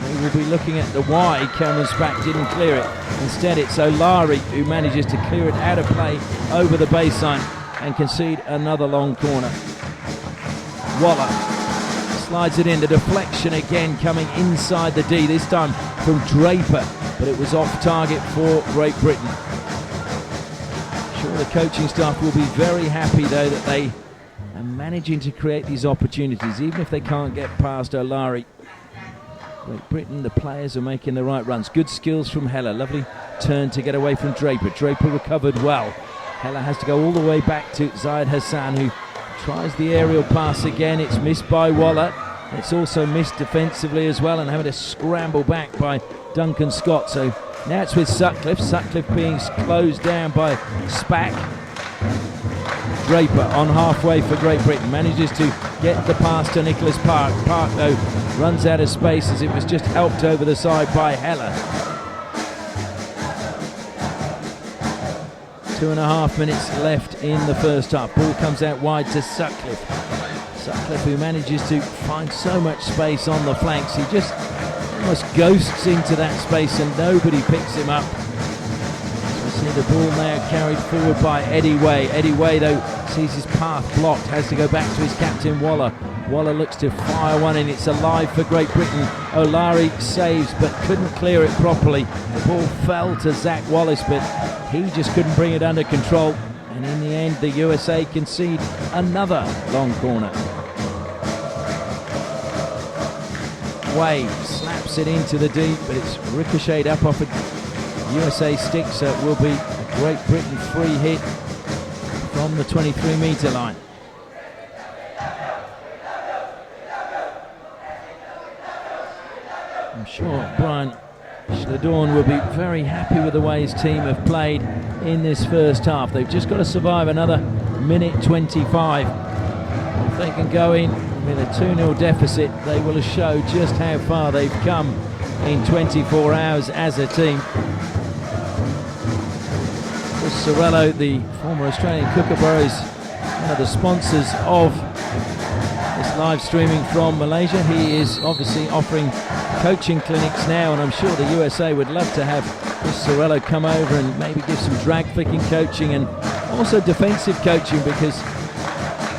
we will be looking at the why Cameron Spack didn't clear it. Instead, it's O'Lari who manages to clear it out of play over the baseline and concede another long corner. Waller slides it in. The deflection again coming inside the D, this time from Draper, but it was off target for Great Britain. Sure, the coaching staff will be very happy though that they are managing to create these opportunities, even if they can't get past O'Lari. Great Britain, the players are making the right runs. Good skills from Heller. Lovely turn to get away from Draper. Draper recovered well. Heller has to go all the way back to Zayed Hassan, who tries the aerial pass again. It's missed by Waller. It's also missed defensively as well, and having to scramble back by Duncan Scott. So now it's with Sutcliffe. Sutcliffe being closed down by Spack. Draper on halfway for Great Britain. Manages to get the pass to Nicholas Park. Park, though, runs out of space as it was just helped over the side by Heller. 2.5 minutes left in the first half. Ball comes out wide to Sutcliffe. Sutcliffe, who manages to find so much space on the flanks. He just almost ghosts into that space and nobody picks him up. So we see the ball now carried forward by Eddie Way. Eddie Way, though, sees his path blocked, has to go back to his captain Waller. Waller looks to fire one in. It's alive for Great Britain. O'Lari saves but couldn't clear it properly. The ball fell to Zach Wallace, but he just couldn't bring it under control. And in the end, the USA concede another long corner. Way slaps it into the deep, but it's ricocheted up off a USA stick, so it will be a Great Britain free hit from the 23-metre line. I'm sure Brian Schledorn will be very happy with the way his team have played in this first half. They've just got to survive another minute 25. If they can go in with a 2-0 deficit, they will show just how far they've come in 24 hours as a team. Sorello, the former Australian Kookaburras, one of the sponsors of this live streaming from Malaysia. He is obviously offering coaching clinics now, and I'm sure the USA would love to have Chris Sorello come over and maybe give some drag flicking coaching and also defensive coaching, because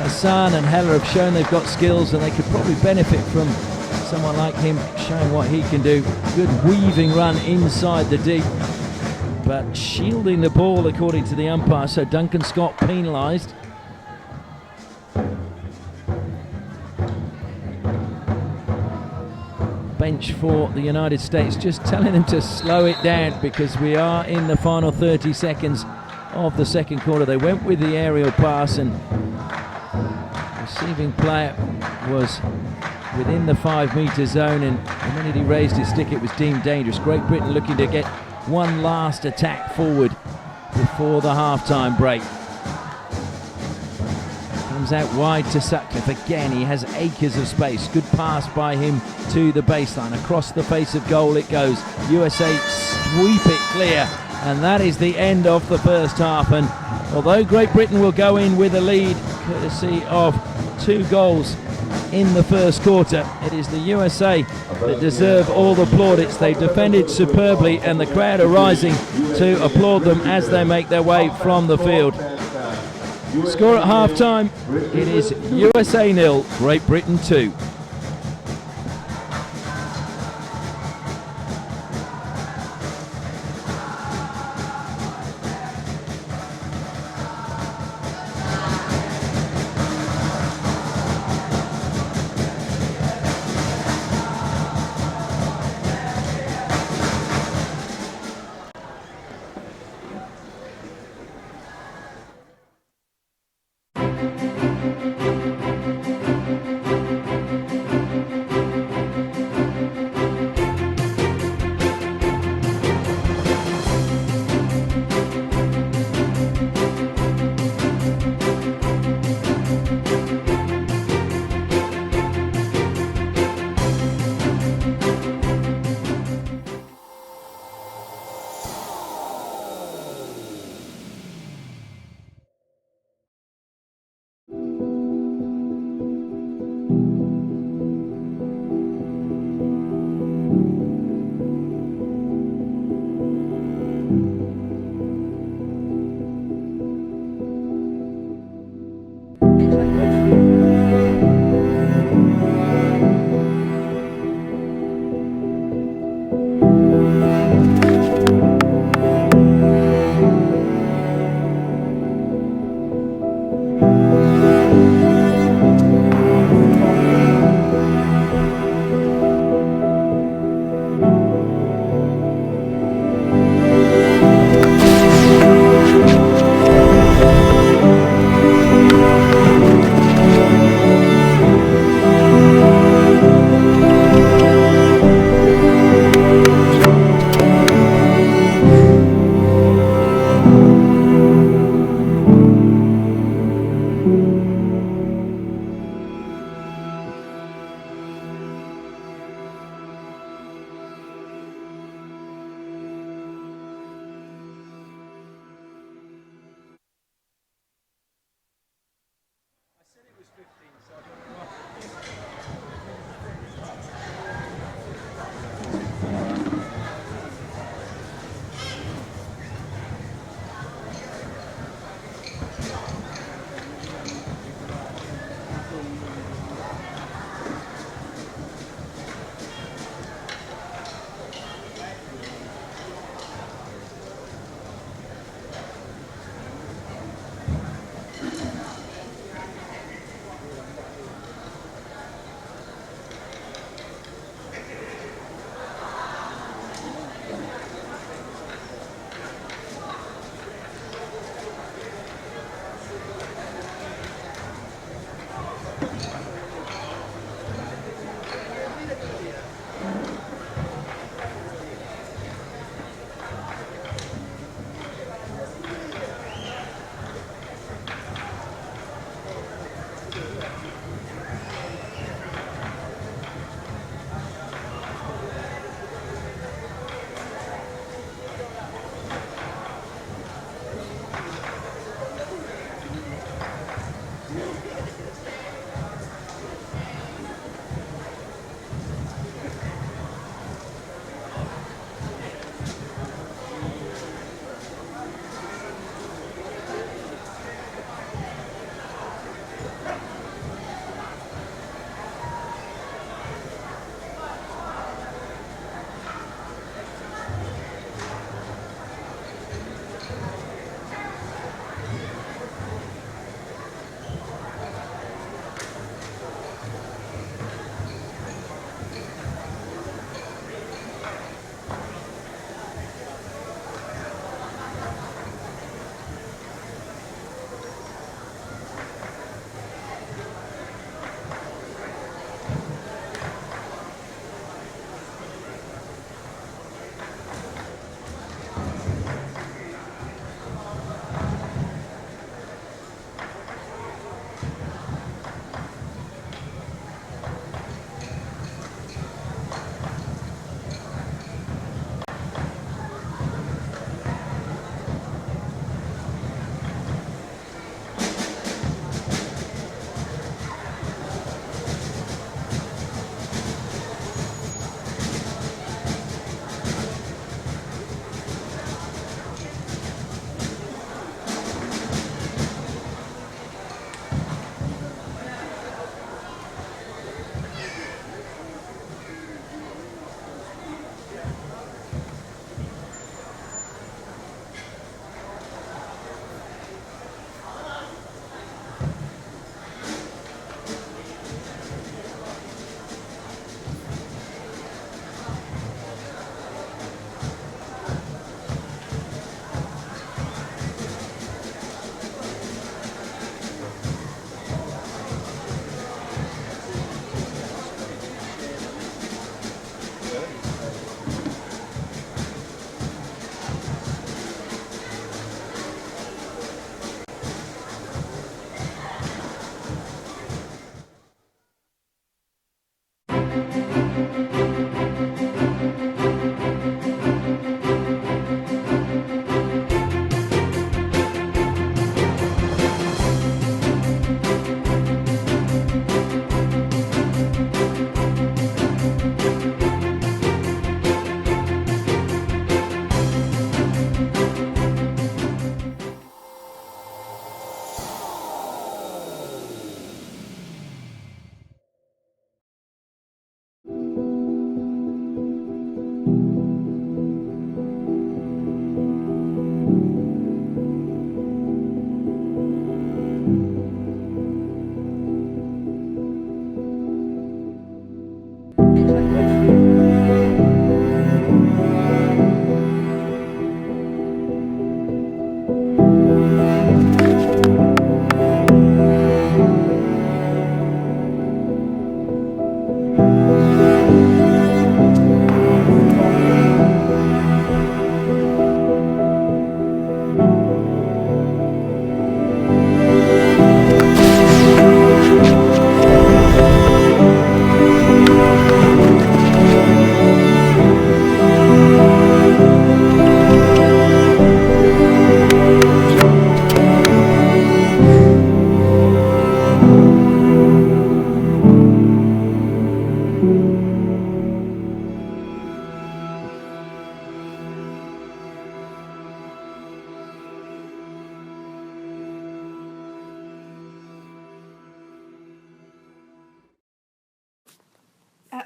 Hassan and Heller have shown they've got skills and they could probably benefit from someone like him showing what he can do. Good weaving run inside the deep, but shielding the ball according to the umpire, so Duncan Scott penalised. bench for the United States, just telling them to slow it down because we are in the final 30 seconds of the second quarter. They went with the aerial pass and the receiving player was within the 5 metre zone, and the minute he raised his stick it was deemed dangerous. Great Britain looking to get one last attack forward before the half-time break. Comes out wide to Sutcliffe again. He has acres of space. Good pass by him to the baseline. Across the face of goal it goes. USA sweep it clear, and that is the end of the first half. And although Great Britain will go in with a lead courtesy of 2 goals in the first quarter, it is the USA that deserve all the plaudits. They defended superbly and the crowd are rising to applaud them as they make their way from the field. Score at half-time, it is USA 0, Great Britain 2.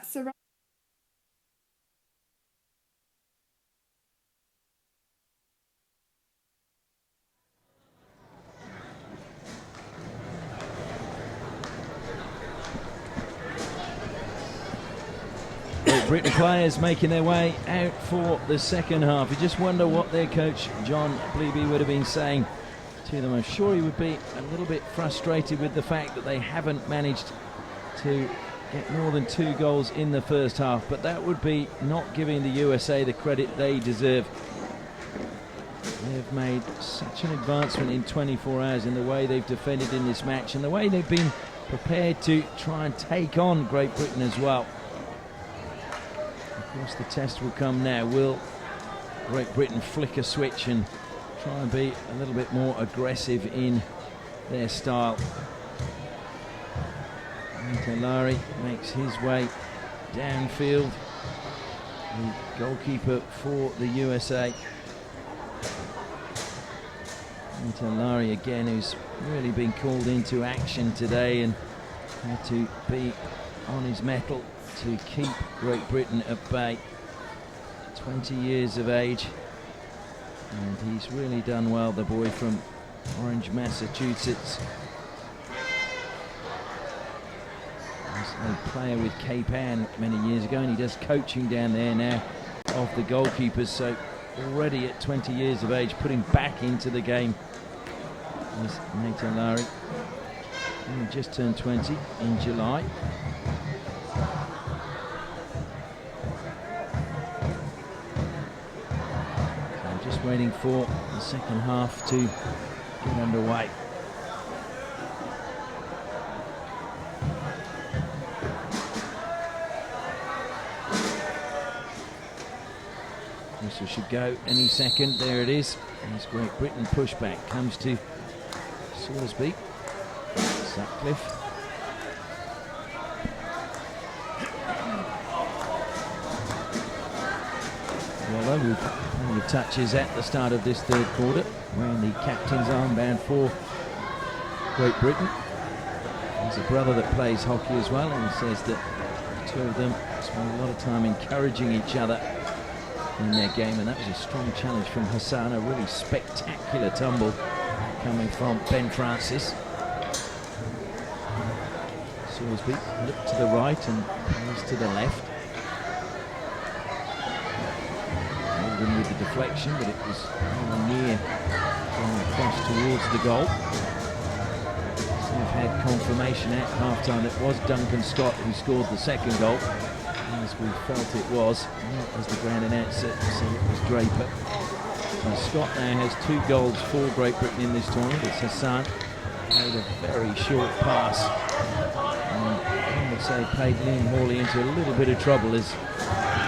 Sorello. Great Britain players making their way out for the second half. You just wonder what their coach John Bleeby would have been saying to them. I'm sure he would be a little bit frustrated with the fact that they haven't managed to get more than 2 goals in the first half, but that would be not giving the USA the credit they deserve. They have made such an advancement in 24 hours in the way they've defended in this match and the way they've been prepared to try and take on Great Britain as well. Of course, the test will come now. Will Great Britain flick a switch and try and be a little bit more aggressive in their style? Lari makes his way downfield. The goalkeeper for the USA. Lari again, who's really been called into action today and had to be on his mettle to keep Great Britain at bay. 20 years of age, and he's really done well, the boy from Orange, Massachusetts. He's a player with Cape Ann many years ago, and he does coaching down there now of the goalkeepers, so already at 20 years of age, putting back into the game is Nathan Lowry. He just turned 20 in July. Waiting for the second half to get underway. This should go any second. There it is. As Great Britain pushback comes to Salisbury. Sutcliffe. Well, with plenty of touches at the start of this third quarter, wearing the captain's armband for Great Britain. There's a brother that plays hockey as well, and he says that the two of them spend a lot of time encouraging each other in their game, and that was a strong challenge from Hassan, a really spectacular tumble coming from Ben Francis. Salisbury looked to the right and plays to the left. With the deflection, but it was near going across towards the goal. So we've had confirmation at half-time it was Duncan Scott who scored the second goal, as we felt it was, as the ground announcer said it was Draper. So Scott now has 2 goals for Great Britain in this tournament. It's Hassan, made a very short pass, and I would say played Liam Hawley into a little bit of trouble as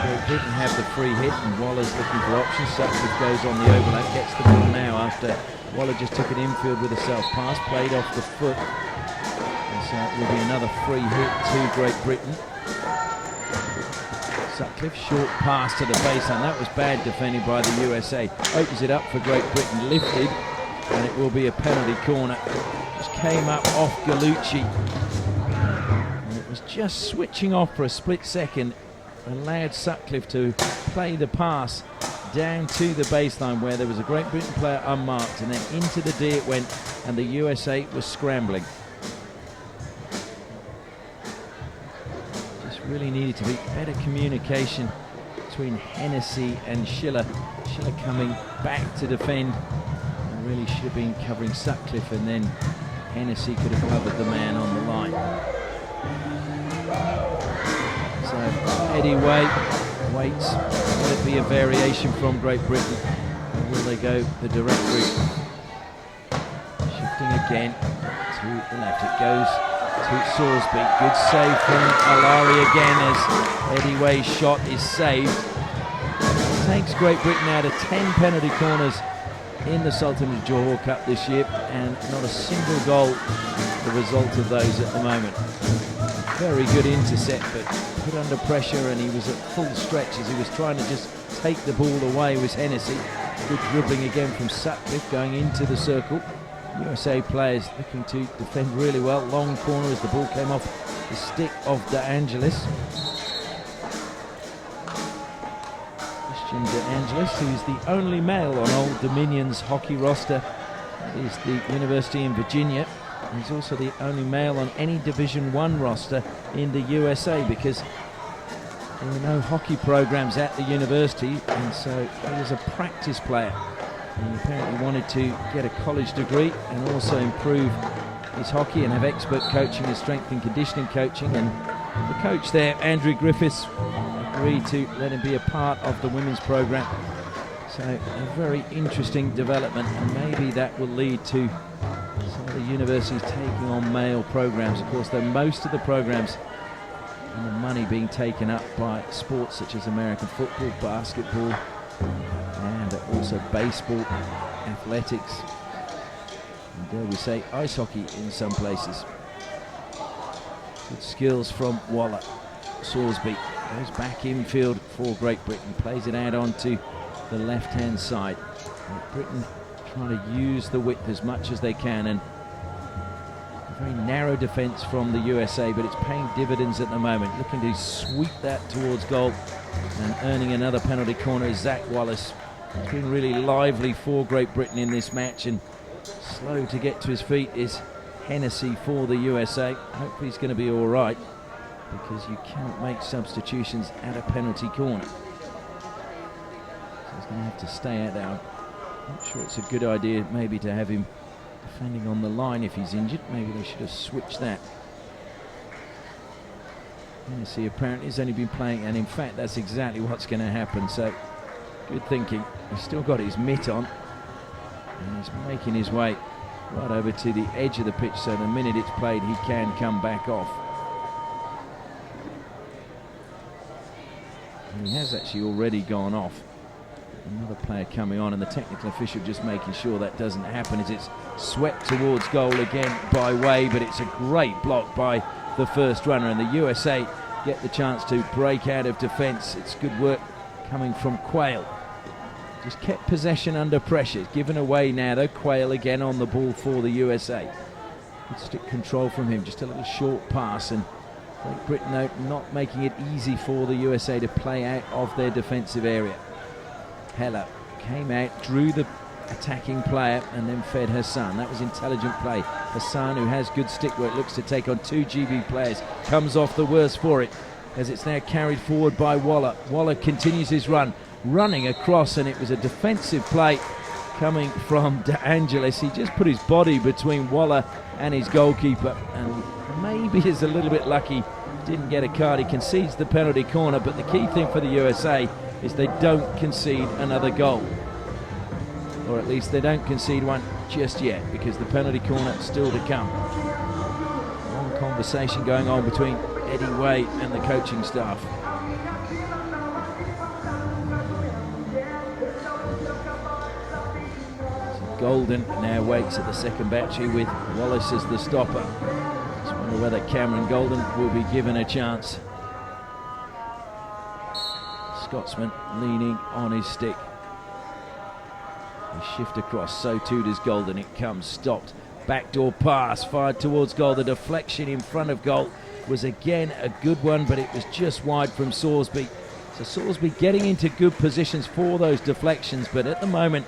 Great Britain have the free hit, and Waller's looking for options. Sutcliffe goes on the overlap, gets the ball now after Waller just took it infield with a self-pass, played off the foot. And so it will be another free hit to Great Britain. Sutcliffe, short pass to the baseline. That was bad defending by the USA. Opens it up for Great Britain, lifted, and it will be a penalty corner. Just came up off Gallucci. And it was just switching off for a split second. Allowed Sutcliffe to play the pass down to the baseline where there was a Great Britain player unmarked, and then into the D it went, and the USA was scrambling. Just really needed to be better communication between Hennessy and Schiller. Schiller coming back to defend, and really should have been covering Sutcliffe, and then Hennessy could have covered the man on the line. So Eddie waits. Will it be a variation from Great Britain, or will they go the direct route? Shifting again to the left. It goes to Salisbury. Good save from Alari again as Eddie Way's shot is saved. It takes Great Britain out of 10 penalty corners in the Sultan of Johor Cup this year, and not a single goal the result of those at the moment. Very good intercept, but put under pressure, and he was at full stretch as he was trying to just take the ball away with Hennessy. Good dribbling again from Sutcliffe going into the circle. USA players looking to defend really well. Long corner as the ball came off the stick of De Angelis. Jim De Angelis, who's the only male on Old Dominion's hockey roster. That is the university in Virginia. He's also the only male on any Division I roster in the USA, because there were no hockey programs at the university, and so he was a practice player. And he apparently wanted to get a college degree and also improve his hockey and have expert coaching and strength and conditioning coaching. And the coach there, Andrew Griffiths, agreed to let him be a part of the women's program. So a very interesting development, and maybe that will lead to some of the universities taking on male programs. Of course, though, most of the programs and the money being taken up by sports such as American football, basketball, and also baseball, athletics, and dare we say ice hockey in some places. Good skills from Waller. Sorsby goes back infield for Great Britain, plays it out onto the left-hand side. Great Britain trying to use the width as much as they can, and a very narrow defence from the USA, but it's paying dividends at the moment. Looking to sweep that towards goal and earning another penalty corner is Zach Wallace. It's been really lively for Great Britain in this match, and slow to get to his feet is Hennessy for the USA. Hopefully he's going to be all right, because you cannot make substitutions at a penalty corner. So he's going to have to stay out there. I'm not sure it's a good idea maybe to have him defending on the line if he's injured. Maybe they should have switched that. Hennessy apparently has only been playing, and in fact that's exactly what's going to happen. So good thinking. He's still got his mitt on, and he's making his way right over to the edge of the pitch, so the minute it's played he can come back off. And he has actually already gone off. Another player coming on, and the technical official just making sure that doesn't happen as it's swept towards goal again by Way, but it's a great block by the first runner, and the USA get the chance to break out of defence. It's good work coming from Quayle. Just kept possession under pressure. Given away now though. Quayle again on the ball for the USA. Good stick control from him. Just a little short pass, and Great Britain though not making it easy for the USA to play out of their defensive area. Heller came out, drew the attacking player, and then fed Hassan. That was intelligent play. Hassan, who has good stick work, looks to take on two GB players. Comes off the worst for it, as it's now carried forward by Waller. Waller continues his run, running across, and it was a defensive play coming from De Angelis. He just put his body between Waller and his goalkeeper, and maybe is a little bit lucky didn't get a card. He concedes the penalty corner, but the key thing for the USA is they don't concede another goal, or at least they don't concede one just yet, because the penalty corner is still to come. Long conversation going on between Eddie Way and the coaching staff. So Golden now waits at the second battery with Wallace as the stopper. Just wonder whether Cameron Golden will be given a chance. Scotsman leaning on his stick. They shift across, so too does Golden. It comes, stopped. Backdoor pass, fired towards goal. The deflection in front of goal was again a good one, but it was just wide from Sorsby. So Sorsby getting into good positions for those deflections, but at the moment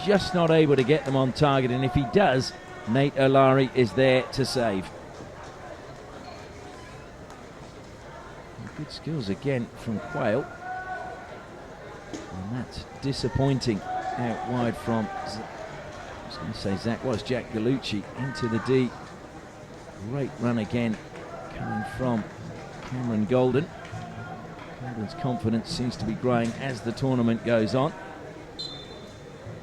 just not able to get them on target. And if he does, Nate O'Leary is there to save. Good skills again from Quayle. And that's disappointing out wide from, I was going to say Zach Wallace, Jack Gallucci into the D. Great run again coming from Cameron Golden. Golden's confidence seems to be growing as the tournament goes on.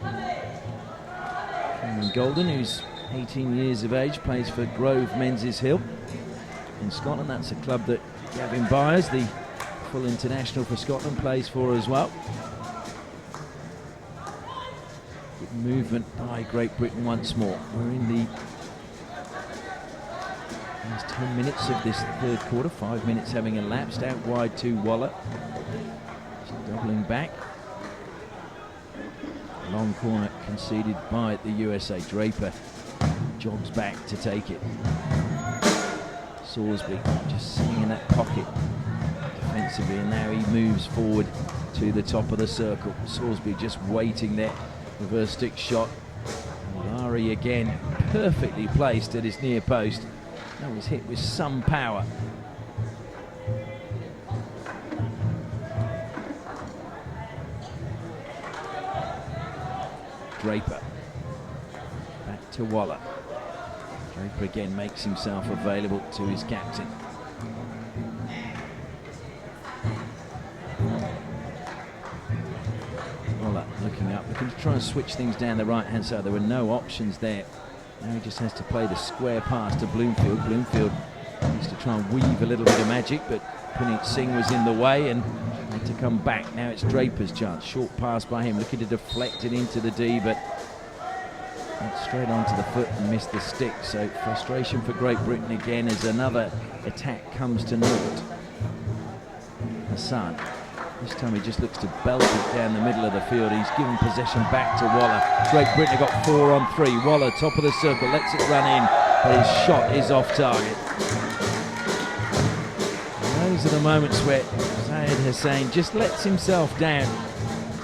Cameron Golden, who's 18 years of age, plays for Grove Menzies Hill in Scotland. That's a club that Gavin Byers, the full international for Scotland, plays for as well. Good movement by Great Britain once more. We're in the last 10 minutes of this third quarter, 5 minutes having elapsed. Out wide to Waller. Just doubling back. Long corner conceded by the USA. Draper jogs back to take it. Sorsby just sitting in that pocket, defensively, and now he moves forward to the top of the circle. Salisbury just waiting there. Reverse stick shot. Larry again, perfectly placed at his near post. That was hit with some power. Draper. Back to Waller. Draper again makes himself available to his captain. Waller looking up, looking to try and switch things down the right-hand side. There were no options there. Now he just has to play the square pass to Bloomfield. Bloomfield needs to try and weave a little bit of magic, but Puneet Singh was in the way and had to come back. Now it's Draper's chance. Short pass by him, looking to deflect it into the D, but went straight onto the foot and missed the stick. So frustration for Great Britain again as another attack comes to naught. Hassan, this time he just looks to belt it down the middle of the field. He's given possession back to Waller. Great Britain have got 4 on 3. Waller, top of the circle, lets it run in, but his shot is off target. And those are the moments where Zayed Hussain just lets himself down.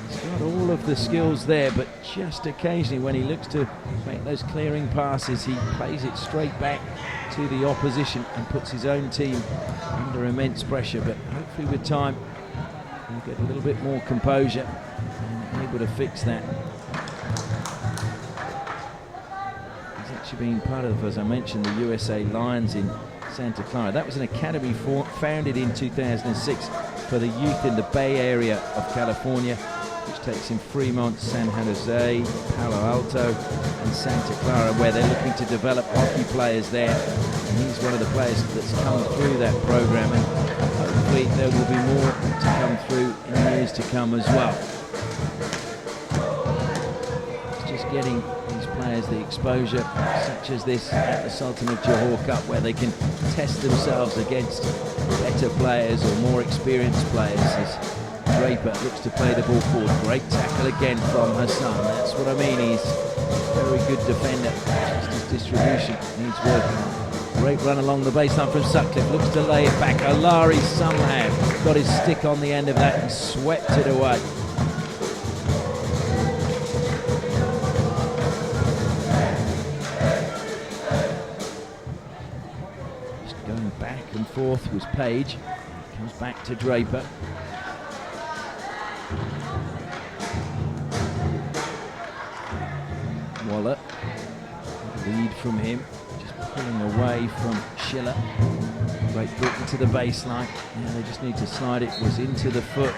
He's got all of the skills there, but just occasionally when he looks to make those clearing passes, he plays it straight back to the opposition and puts his own team under immense pressure. But hopefully with time he'll get a little bit more composure and able to fix that. He's actually been part of, as I mentioned, the USA Lions in Santa Clara. That was an academy founded in 2006 for the youth in the Bay Area of California, which takes in Fremont, San Jose, Palo Alto and Santa Clara, where they're looking to develop hockey players there. And he's one of the players that's come through that program, and hopefully there will be more to come through in years to come as well. It's just getting these players the exposure such as this at the Sultan of Johor Cup, where they can test themselves against better players or more experienced players. As Draper looks to play the ball forward. Great tackle again from Hassan. That's what I mean. He's a very good defender. Just his distribution needs working. Great run along the baseline from Sutcliffe. Looks to lay it back. Olari somehow got his stick on the end of that and swept it away. Just going back and forth was Page. Comes back to Draper. Waller, lead from him, just pulling away from Schiller. Great Britain to the baseline. Now they just need to slide it. Was into the foot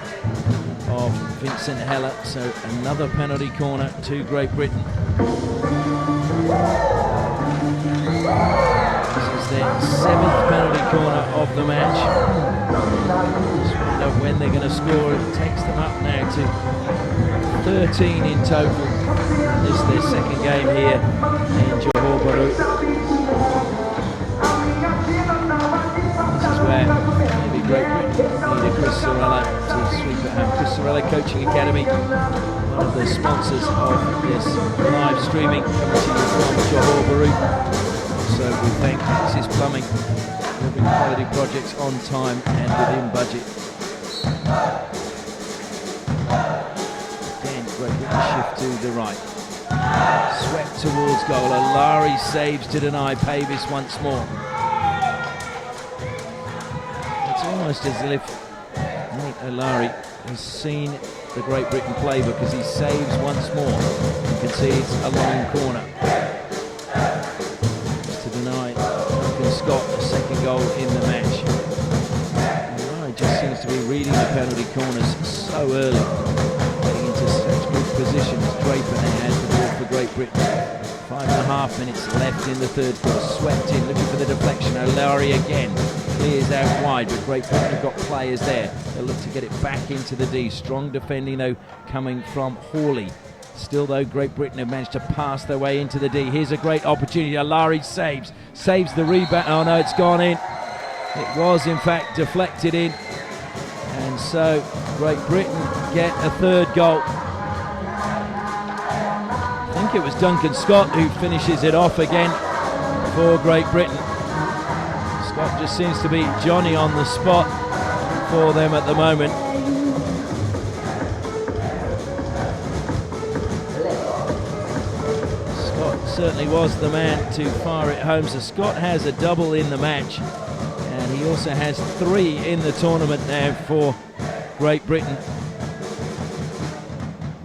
of Vincent Heller, so another penalty corner to Great Britain. This is their 7th penalty corner of the match. Just wonder when they're going to score. It takes them up now to 13 in total. This is their second game here in Johor Bahru. This is where maybe Great Britain needed Chris Sorella to sweep it home. Chris Sorella Coaching Academy, one of the sponsors of this live streaming, coming to you from Johor Bahru. So we thank Texas Plumbing, delivering quality projects on time and within budget. Again, Great Britain shift to the right. Swept towards goal. Olari saves to deny Pavis once more. It's almost as if Nate Olari has seen the Great Britain playbook as he saves once more and concedes a long corner. Just to deny Duncan Scott a second goal in the match. Olari just seems to be reading the penalty corners so early, getting into such good positions. Draper now has the ball for Great Britain. 5.5 minutes left in the third quarter. Swept in, looking for the deflection. Olari again clears out wide, but Great Britain have got players there. They'll look to get it back into the D. Strong defending though coming from Hawley. Still though, Great Britain have managed to pass their way into the D. Here's a great opportunity. Olari saves the rebound. Oh no, it's gone in. It was in fact deflected in. And so Great Britain get a third goal. I think it was Duncan Scott who finishes it off again for Great Britain. Scott just seems to be Johnny on the spot. for them at the moment. Scott certainly was the man to fire it home. So Scott has a double in the match, and he also has 3 in the tournament now for Great Britain.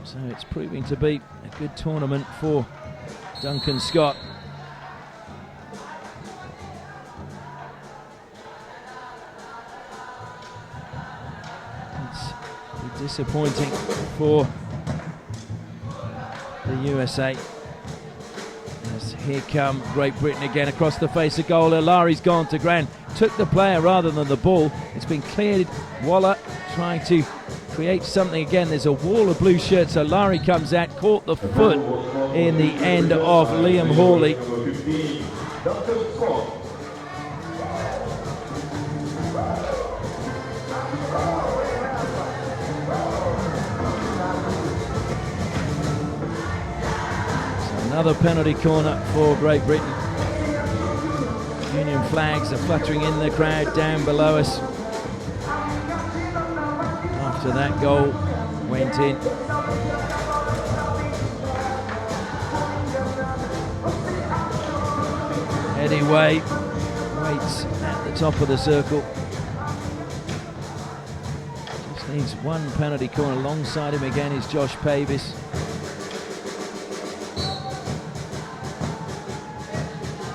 So it's proving to be a good tournament for Duncan Scott. It's disappointing for the USA. As here come Great Britain again across the face of goal. Ilari's gone to ground. Took the player rather than the ball. It's been cleared. Waller trying to create something again. There's a wall of blue shirts. So Larry comes out, caught the foot in the end of Liam Hawley. So another penalty corner for Great Britain. Union flags are fluttering in the crowd down below us. After that goal went in. Eddie Way waits at the top of the circle. Just needs one penalty corner. Alongside him again is Josh Pavis.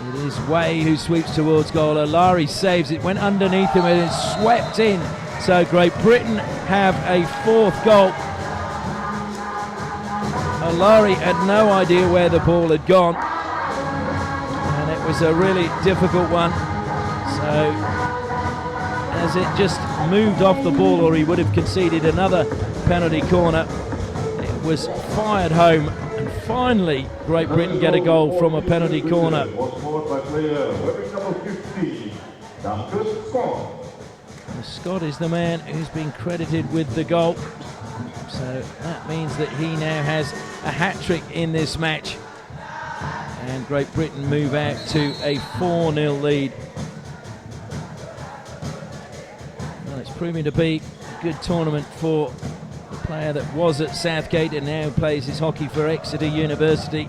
It is Way who sweeps towards goal. Larry saves it, went underneath him and it's swept in. So Great Britain have a 4th goal. Larry had no idea where the ball had gone. And it was a really difficult one. So as it just moved off the ball, or he would have conceded another penalty corner, it was fired home. And finally, Great Britain get a goal from a penalty corner. Scott is the man who's been credited with the goal. So that means that he now has a hat-trick in this match. And Great Britain move out to a 4-0 lead. Well, it's proving to be a good tournament for the player that was at Southgate and now plays his hockey for Exeter University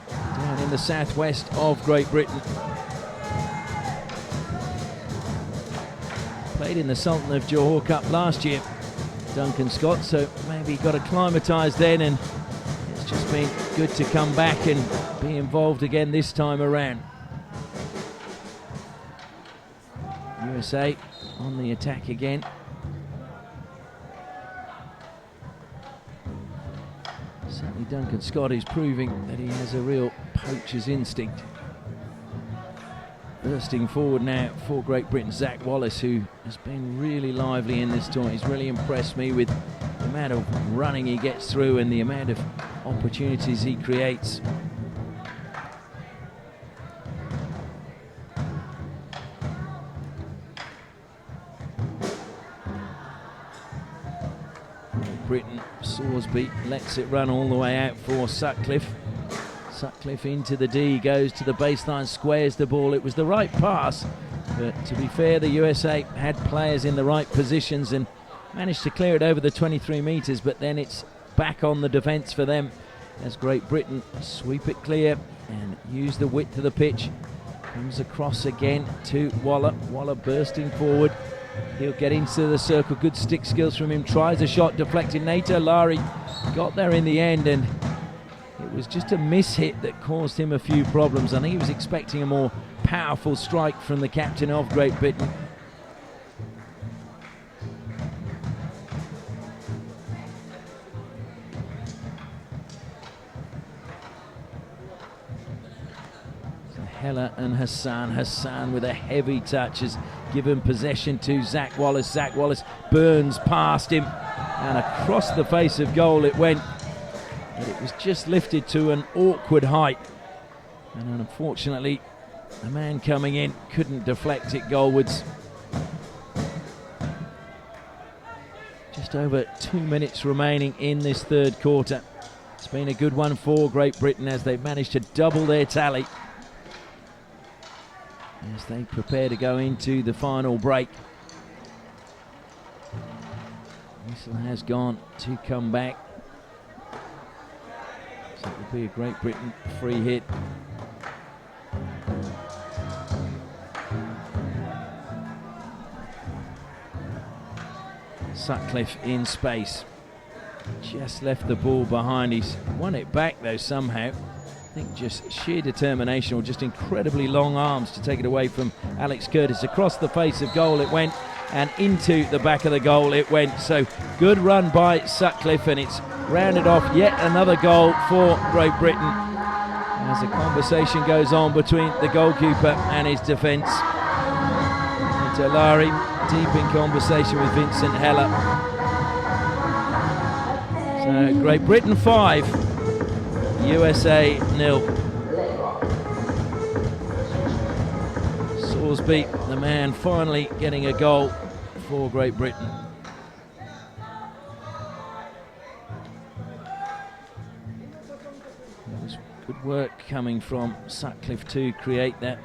down in the southwest of Great Britain. Played in the Sultan of Johor Cup last year, Duncan Scott, so maybe got acclimatised then, and it's just been good to come back and be involved again this time around. USA on the attack again. Certainly Duncan Scott is proving that he has a real poacher's instinct. Bursting forward now for Great Britain, Zach Wallace, who has been really lively in this tournament. He's really impressed me with the amount of running he gets through and the amount of opportunities he creates. Great Britain, Sorsby lets it run all the way out for Sutcliffe. Sutcliffe into the D, goes to the baseline, squares the ball. It was the right pass, but to be fair, the USA had players in the right positions and managed to clear it over the 23 metres, but then it's back on the defence for them as Great Britain sweep it clear and use the width of the pitch. Comes across again to Waller. Waller bursting forward. He'll get into the circle. Good stick skills from him. Tries a shot, deflected. Nato Lari got there in the end, and it was just a miss-hit that caused him a few problems. I think he was expecting a more powerful strike from the captain of Great Britain. So Heller and Hassan. Hassan with a heavy touch has given possession to Zach Wallace. Zach Wallace burns past him and across the face of goal it went. But it was just lifted to an awkward height, and unfortunately the man coming in couldn't deflect it goalwards. Just over 2 minutes remaining in this third quarter. It's been a good one for Great Britain as they've managed to double their tally as they prepare to go into the final break. Whistle has gone to come back. So it will be a Great Britain free hit. Sutcliffe in space. Just left the ball behind. He's won it back though somehow. I think just sheer determination or just incredibly long arms to take it away from Alex Curtis. Across the face of goal it went, and into the back of the goal it went. So good run by Sutcliffe, and it's rounded off yet another goal for Great Britain as the conversation goes on between the goalkeeper and his defence. Dolari deep in conversation with Vincent Heller. So Great Britain 5, USA 0. Sorsby, the man, finally getting a goal for Great Britain. It was good work coming from Sutcliffe to create that.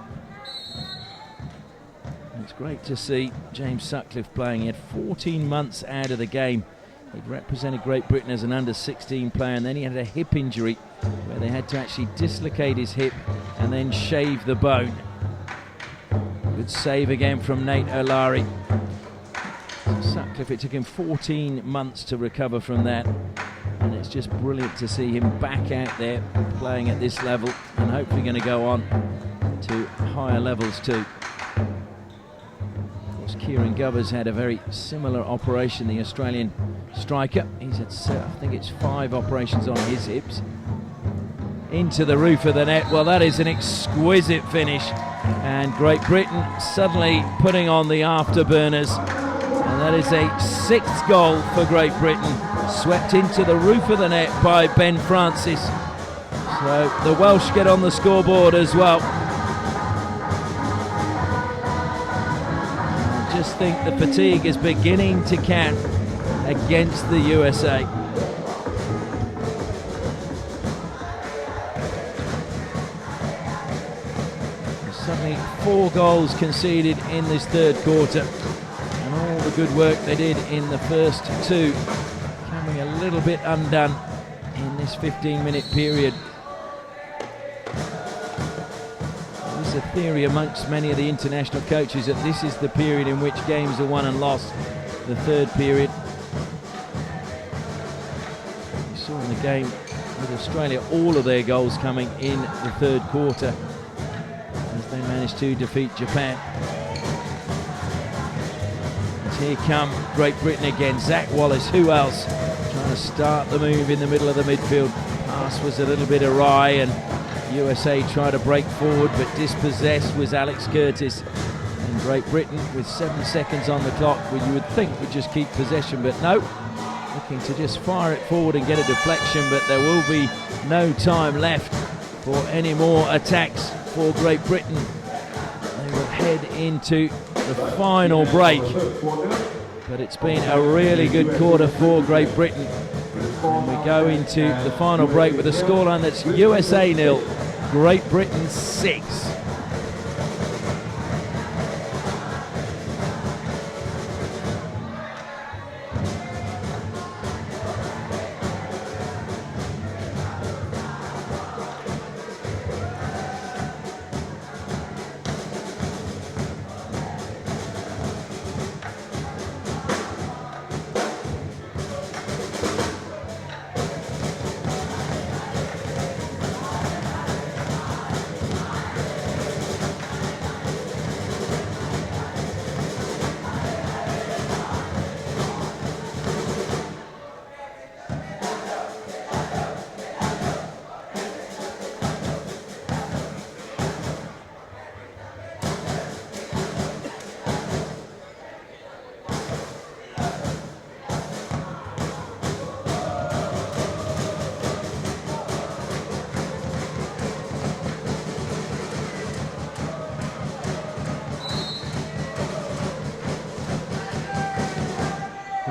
It's great to see James Sutcliffe playing. He had 14 months out of the game. He'd represented Great Britain as an under-16 player, and then he had a hip injury where they had to actually dislocate his hip and then shave the bone. Good save again from Nate O'Leary. So Sutcliffe, it took him 14 months to recover from that, and it's just brilliant to see him back out there playing at this level and hopefully going to go on to higher levels too. Kieran Govers had a very similar operation, the Australian striker. He's had, I think it's 5 operations on his hips. Into the roof of the net. Well, that is an exquisite finish. And Great Britain suddenly putting on the afterburners. And that is a 6th goal for Great Britain. Swept into the roof of the net by Ben Francis. So the Welsh get on the scoreboard as well. I just think the fatigue is beginning to count against the USA. Suddenly 4 goals conceded in this third quarter, and all the good work they did in the first 2 coming a little bit undone in this 15-minute period. A theory amongst many of the international coaches that this is the period in which games are won and lost, the third period. You saw in the game with Australia all of their goals coming in the third quarter as they managed to defeat Japan. And here come Great Britain again. Zach Wallace, who else? Trying to start the move in the middle of the midfield. Pass was a little bit awry, and USA tried to break forward, but dispossessed was Alex Curtis. And Great Britain, with 7 seconds on the clock, which you would think would just keep possession, but no, looking to just fire it forward and get a deflection, but there will be no time left for any more attacks for Great Britain. They will head into the final break, but it's been a really good quarter for Great Britain. And we go into the final break with a scoreline that's USA 0, Great Britain 6.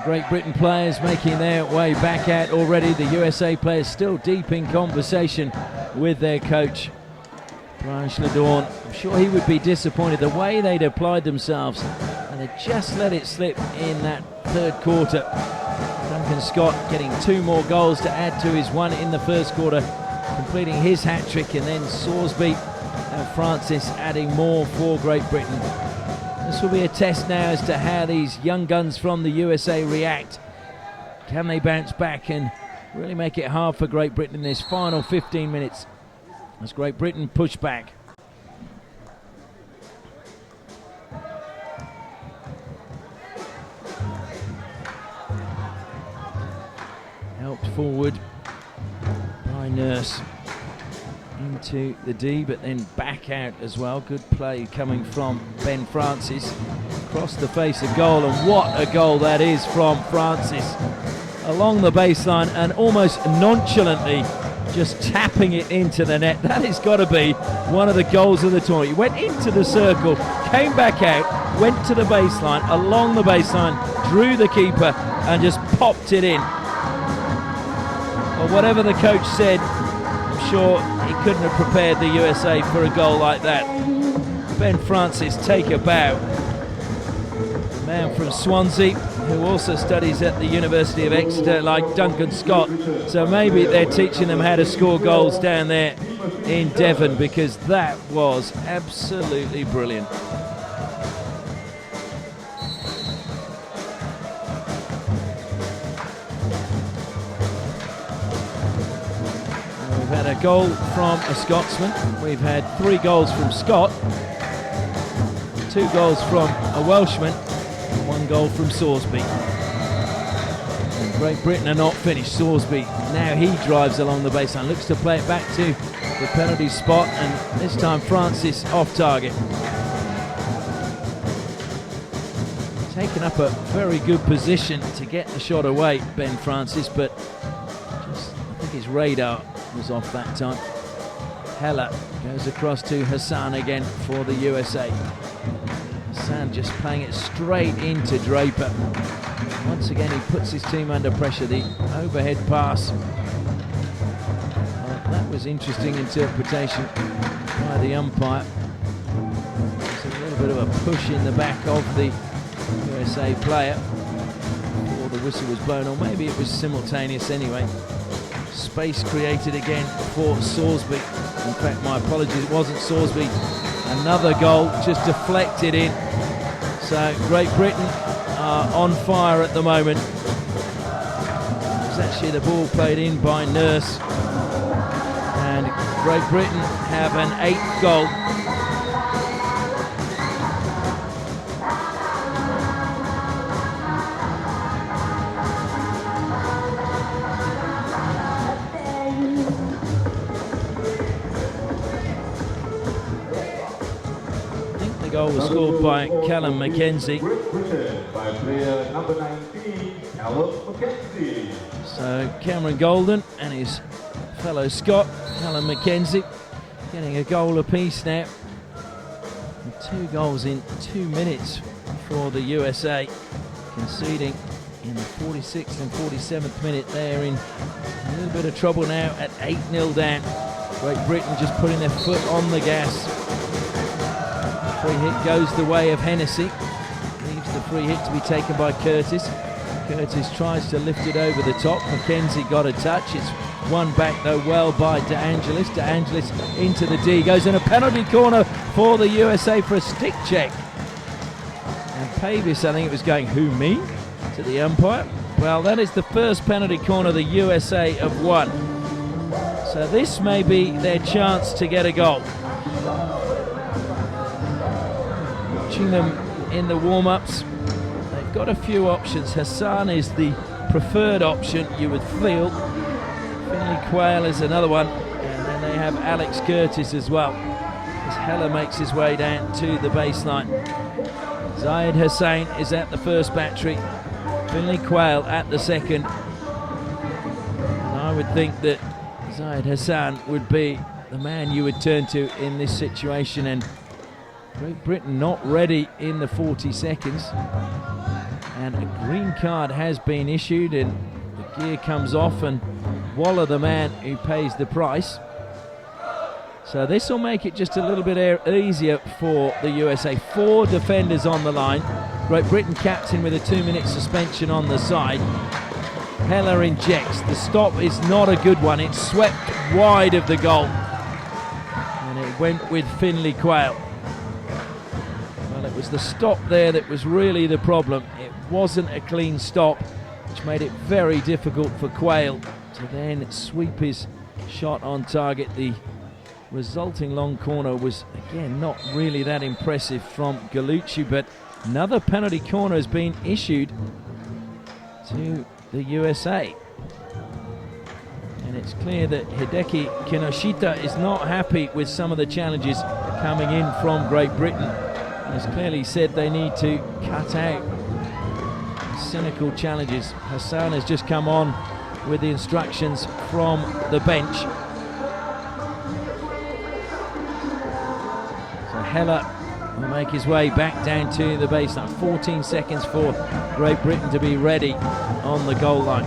Great Britain players making their way back out already. The USA players still deep in conversation with their coach, Brian Schledorn. I'm sure he would be disappointed the way they'd applied themselves and they just let it slip in that third quarter. Duncan Scott getting 2 more goals to add to his one in the first quarter, completing his hat-trick, and then Sorsby and Francis adding more for Great Britain. This will be a test now as to how these young guns from the USA react. Can they bounce back and really make it hard for Great Britain in this final 15 minutes as Great Britain push back? Helped forward by Nurse into the D, but then back out as well. Good play coming from Ben Francis across the face of goal, and what a goal that is from Francis along the baseline and almost nonchalantly just tapping it into the net. That has got to be one of the goals of the tournament. He went into the circle, came back out, went to the baseline, along the baseline, drew the keeper and just popped it in. Well, whatever the coach said, I'm sure he couldn't have prepared the USA for a goal like that. Ben Francis, take a bow. The man from Swansea, who also studies at the University of Exeter like Duncan Scott. So maybe they're teaching them how to score goals down there in Devon, because that was absolutely brilliant. We've had a goal from a Scotsman. We've had 3 goals from Scott, 2 goals from a Welshman, 1 goal from Sorsby. And Great Britain are not finished. Sorsby, now he drives along the baseline, looks to play it back to the penalty spot, and this time Francis off target. Taken up a very good position to get the shot away, Ben Francis, but just, I think his radar was off that time. Heller goes across to Hassan again for the USA. Hassan just playing it straight into Draper. Once again he puts his team under pressure. The overhead pass. Well, that was interesting interpretation by the umpire. There's a little bit of a push in the back of the USA player before the whistle was blown, or maybe it was simultaneous anyway. Space created again for Sorsby. In fact, my apologies, it wasn't Sorsby. Another goal just deflected in. So Great Britain are on fire at the moment. It's actually the ball played in by Nurse. And Great Britain have an 8th goal. Goal was scored by Callum McKenzie. By player number 19, Callum McKenzie. So Cameron Golden and his fellow Scot, Callum McKenzie, getting a goal apiece now. And 2 goals in 2 minutes for the USA, conceding in the 46th and 47th minute. They're in a little bit of trouble now at 8-0 down. Great Britain just putting their foot on the gas. Free hit goes the way of Hennessy. Leaves the free hit to be taken by Curtis. Curtis tries to lift it over the top. McKenzie got a touch. It's won back though well by De Angelis. De Angelis into the D. Goes in a penalty corner for the USA for a stick check. And Pavis, I think it was going, who, me? To the umpire. Well, that is the first penalty corner the USA have won. So this may be their chance to get a goal. Watching them in the warm-ups, they've got a few options. Hassan is the preferred option, you would feel. Finley Quayle is another one, and then they have Alex Curtis as well, as Heller makes his way down to the baseline. Zayed Hussain is at the first battery, Finley Quayle at the second. And I would think that Zayed Hassan would be the man you would turn to in this situation, and Great Britain not ready in the 40 seconds. And a green card has been issued, and the gear comes off, and Waller the man who pays the price. So this will make it just a little bit easier for the USA. 4 defenders on the line. Great Britain captain with a 2-minute suspension on the side. Heller injects. The stop is not a good one. It's swept wide of the goal. And it went with Finlay Quayle. Well, it was the stop there that was really the problem. It wasn't a clean stop, which made it very difficult for Quayle to then sweep his shot on target. The resulting long corner was, again, not really that impressive from Gallucci, but another penalty corner has been issued to the USA. And it's clear that Hideki Kinoshita is not happy with some of the challenges coming in from Great Britain. He's clearly said they need to cut out cynical challenges. Hassan has just come on with the instructions from the bench. So Heller will make his way back down to the baseline. 14 seconds for Great Britain to be ready on the goal line.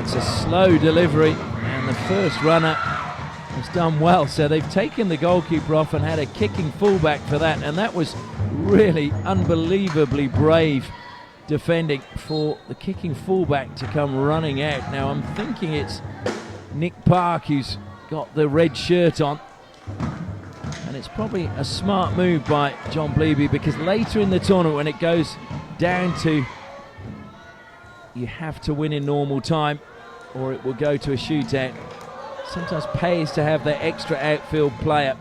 It's a slow delivery, and the first runner has done well. So they've taken the goalkeeper off and had a kicking fullback for that, and that was really unbelievably brave defending for the kicking fullback to come running out. Now I'm thinking it's Nick Park who's got the red shirt on, and it's probably a smart move by John Bleeby, because later in the tournament, when it goes down to you have to win in normal time or it will go to a shootout, sometimes pays to have that extra outfield player.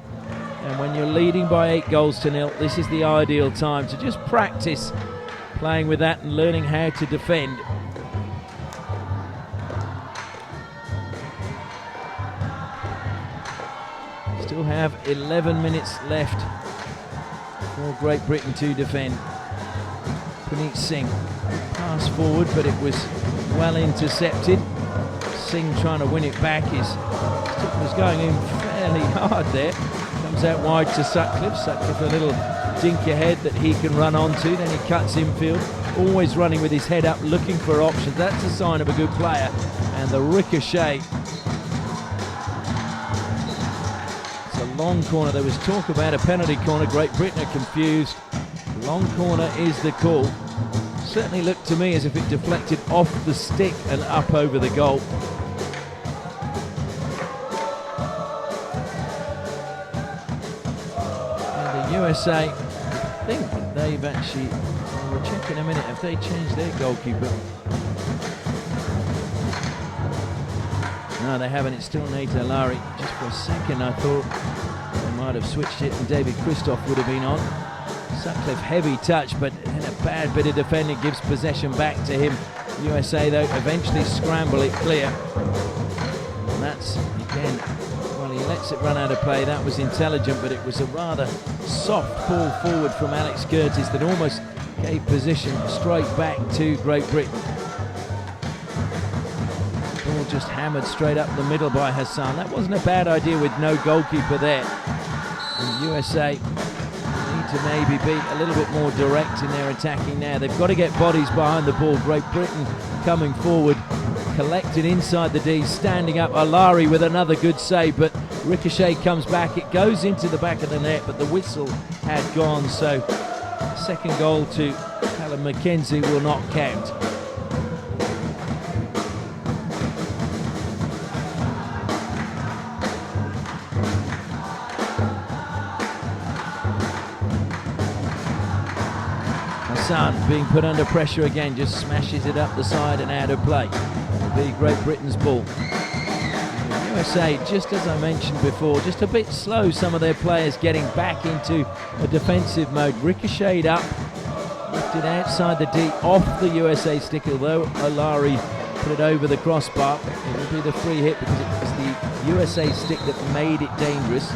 And when you're leading by 8 goals to 0, this is the ideal time to just practice playing with that and learning how to defend. Still have 11 minutes left for Great Britain to defend. Puneet Singh, pass forward, but it was well intercepted. Singh trying to win it back. His stick was going in fairly hard there. Comes out wide to Sutcliffe. Sutcliffe a little dink ahead that he can run onto. Then he cuts infield, always running with his head up, looking for options. That's a sign of a good player. And the ricochet. It's a long corner. There was talk about a penalty corner. Great Britain are confused. Long corner is the call. Certainly looked to me as if it deflected off the stick and up over the goal. And the USA, I think they've actually, we'll check in a minute, have they changed their goalkeeper? No, they haven't. It's still Nate Lowry. Just for a second I thought they might have switched it and David Christoph would have been on. Sutcliffe, heavy touch, but then a bad bit of defending gives possession back to him. USA, though, eventually scramble it clear. And that's, again, well, he lets it run out of play. That was intelligent, but it was a rather soft ball forward from Alex Curtis that almost gave position straight back to Great Britain. Ball just hammered straight up the middle by Hassan. That wasn't a bad idea with no goalkeeper there. And USA to maybe be a little bit more direct in their attacking now. They've got to get bodies behind the ball. Great Britain coming forward, collected inside the D, standing up. Alari with another good save, but ricochet comes back. It goes into the back of the net, but the whistle had gone, so second goal to Callum McKenzie will not count. Hassan being put under pressure again, just smashes it up the side and out of play. It'll be Great Britain's ball. The USA, just as I mentioned before, just a bit slow, some of their players getting back into a defensive mode. Ricocheted up, lifted outside the D, off the USA stick, although Olari put it over the crossbar. It will be the free hit because it was the USA stick that made it dangerous.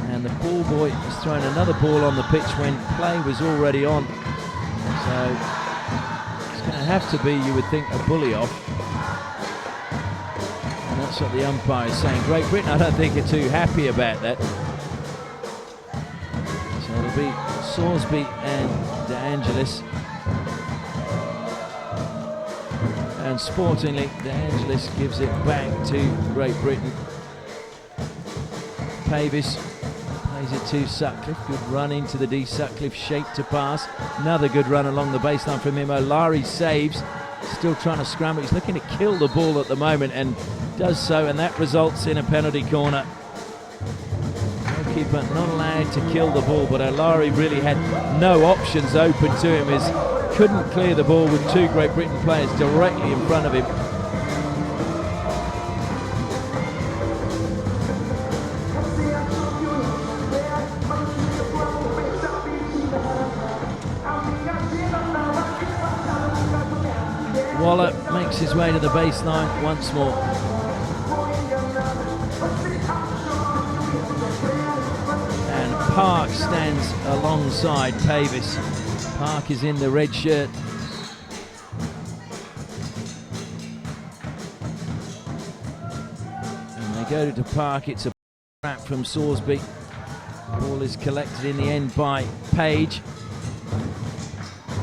And the ball boy is throwing another ball on the pitch when play was already on. So it's going to have to be, you would think, a bully off. And that's what the umpire is saying. Great Britain, I don't think, are too happy about that. So it'll be Salisbury and De Angelis. And sportingly, De Angelis gives it back to Great Britain. Pavis plays it to Sutcliffe. Good run into the D. Sutcliffe shape to pass. Another good run along the baseline from him. O'Lari saves. Still trying to scramble. He's looking to kill the ball at the moment and does so, and that results in a penalty corner. Goalkeeper not allowed to kill the ball, but O'Lari really had no options open to him as couldn't clear the ball with two Great Britain players directly in front of him. Waller makes his way to the baseline once more. And Park stands alongside Pavis. Park is in the red shirt. And they go to Park. It's a trap from Sorsby. Ball is collected in the end by Page.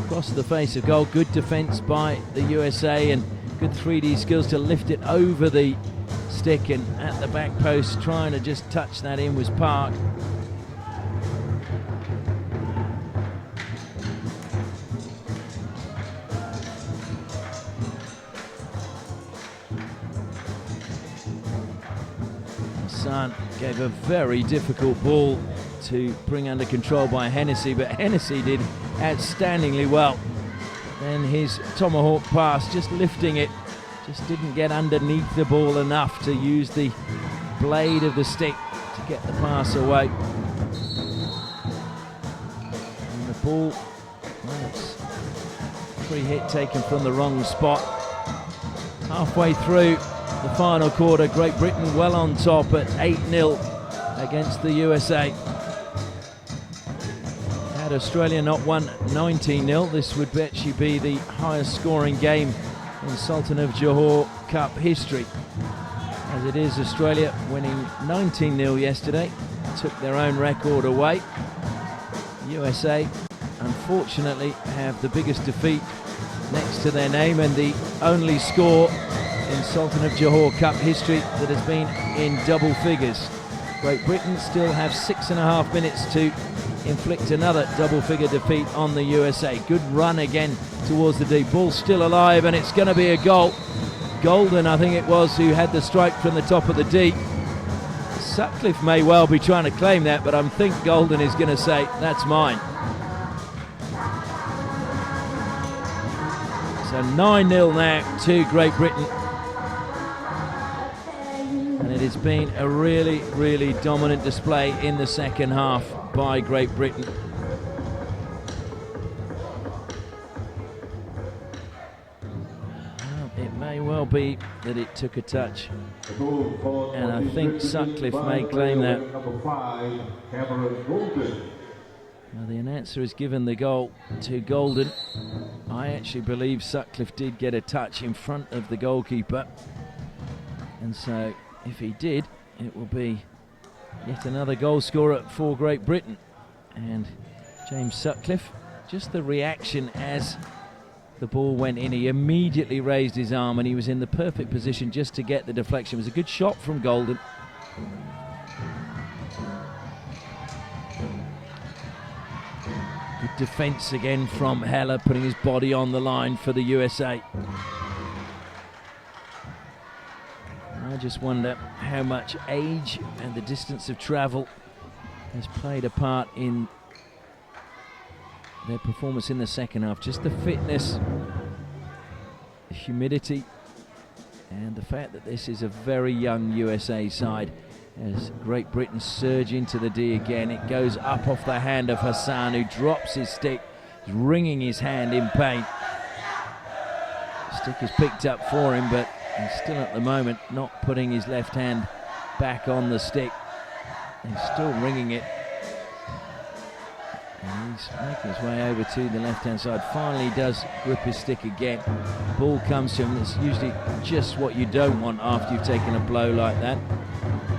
Across the face of goal, good defence by the USA and good 3D skills to lift it over the stick, and at the back post trying to just touch that in was Park. Hassan gave a very difficult ball to bring under control by Hennessy, but Hennessy did outstandingly well. Then his tomahawk pass, just lifting it, just didn't get underneath the ball enough to use the blade of the stick to get the pass away. And the ball, well, it's free hit taken from the wrong spot. Halfway through the final quarter, Great Britain well on top at 8-0 against the USA. Had Australia not won 19-0, this would actually be the highest scoring game in Sultan of Johor Cup history. As it is, Australia winning 19-0 yesterday, took their own record away. USA, unfortunately, have the biggest defeat next to their name and the only score in Sultan of Johor Cup history that has been in double figures. Great Britain still have 6.5 minutes to inflict another double-figure defeat on the USA. Good run again towards the deep. Ball still alive, and it's going to be a goal. Golden, I think it was, who had the strike from the top of the deep. Sutcliffe may well be trying to claim that, but I think Golden is going to say, that's mine. So 9-0 now to Great Britain. And it has been a really, really dominant display in the second half by Great Britain. Well, it may well be that it took a touch, and I think Sutcliffe may claim that. Now the announcer has given the goal to Golden. I actually believe Sutcliffe did get a touch in front of the goalkeeper, and so if he did, it will be yet another goal scorer for Great Britain. And James Sutcliffe, just the reaction as the ball went in, he immediately raised his arm and he was in the perfect position just to get the deflection. It was a good shot from Golden. Good defence again from Heller, putting his body on the line for the USA. I just wonder how much age and the distance of travel has played a part in their performance in the second half. Just the fitness, the humidity, and the fact that this is a very young USA side. As Great Britain surge into the D again, it goes up off the hand of Hassan, who drops his stick, wringing his hand in pain. The stick is picked up for him, but he's still at the moment not putting his left hand back on the stick. He's still wringing it. And he's making his way over to the left-hand side. Finally does grip his stick again. Ball comes to him. It's usually just what you don't want after you've taken a blow like that.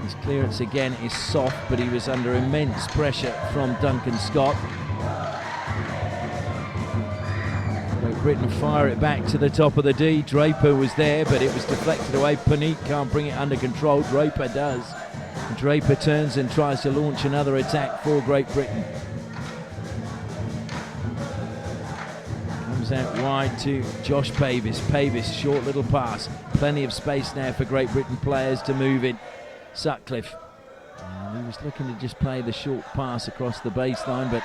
His clearance again is soft, but he was under immense pressure from Duncan Scott. Great Britain fire it back to the top of the D. Draper was there, but it was deflected away. Panique can't bring it under control. Draper does. Draper turns and tries to launch another attack for Great Britain. Comes out wide to Josh Pavis. Pavis, short little pass. Plenty of space now for Great Britain players to move in. Sutcliffe. And he was looking to just play the short pass across the baseline, but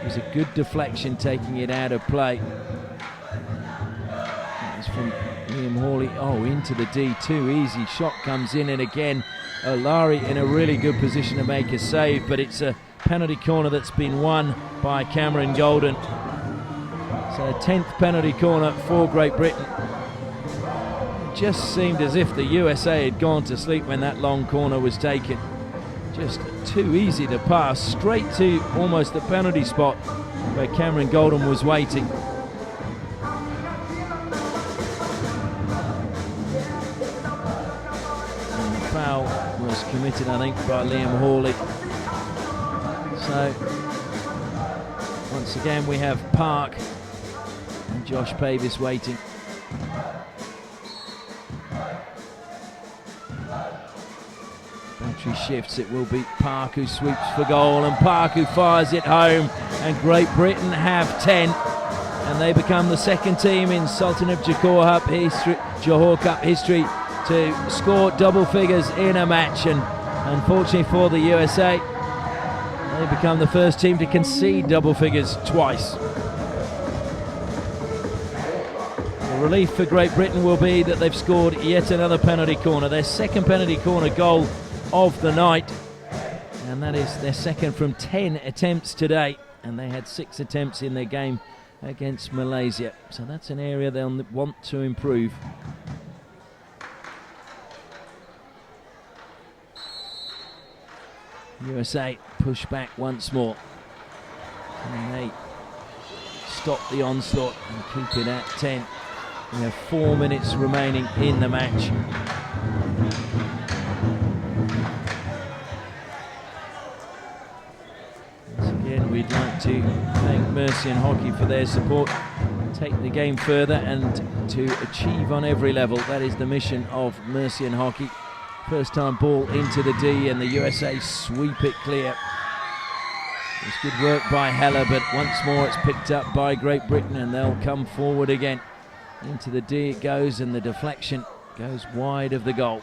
it was a good deflection taking it out of play. That was from Liam Hawley. Oh, into the D, too easy. Shot comes in, and again, O'Larry in a really good position to make a save, but it's a penalty corner that's been won by Cameron Golden. So a 10th penalty corner for Great Britain. It just seemed as if the USA had gone to sleep when that long corner was taken. Just too easy to pass, straight to almost the penalty spot where Cameron Golden was waiting. And the foul was committed, I think, by Liam Hawley. So once again we have Park and Josh Pavis waiting. Battery shifts, it will be Park who sweeps for goal, and Park who fires it home, and Great Britain have 10, and they become the second team in Sultan of Johor Cup history to score double figures in a match, and unfortunately for the USA, they become the first team to concede double figures twice. The relief for Great Britain will be that they've scored yet another penalty corner, their second penalty corner goal of the night, and that is their second from 10 attempts today, and they had 6 attempts in their game against Malaysia, so that's an area they'll want to improve. USA push back once more, and they stop the onslaught and keep it at 10. We have 4 minutes remaining in the match. We'd like to thank Mercian Hockey for their support, take the game further and to achieve on every level. That is the mission of Mercian Hockey. First time ball into the D, and the USA sweep it clear. It's good work by Heller, but once more it's picked up by Great Britain, and they'll come forward again. Into the D it goes, and the deflection goes wide of the goal.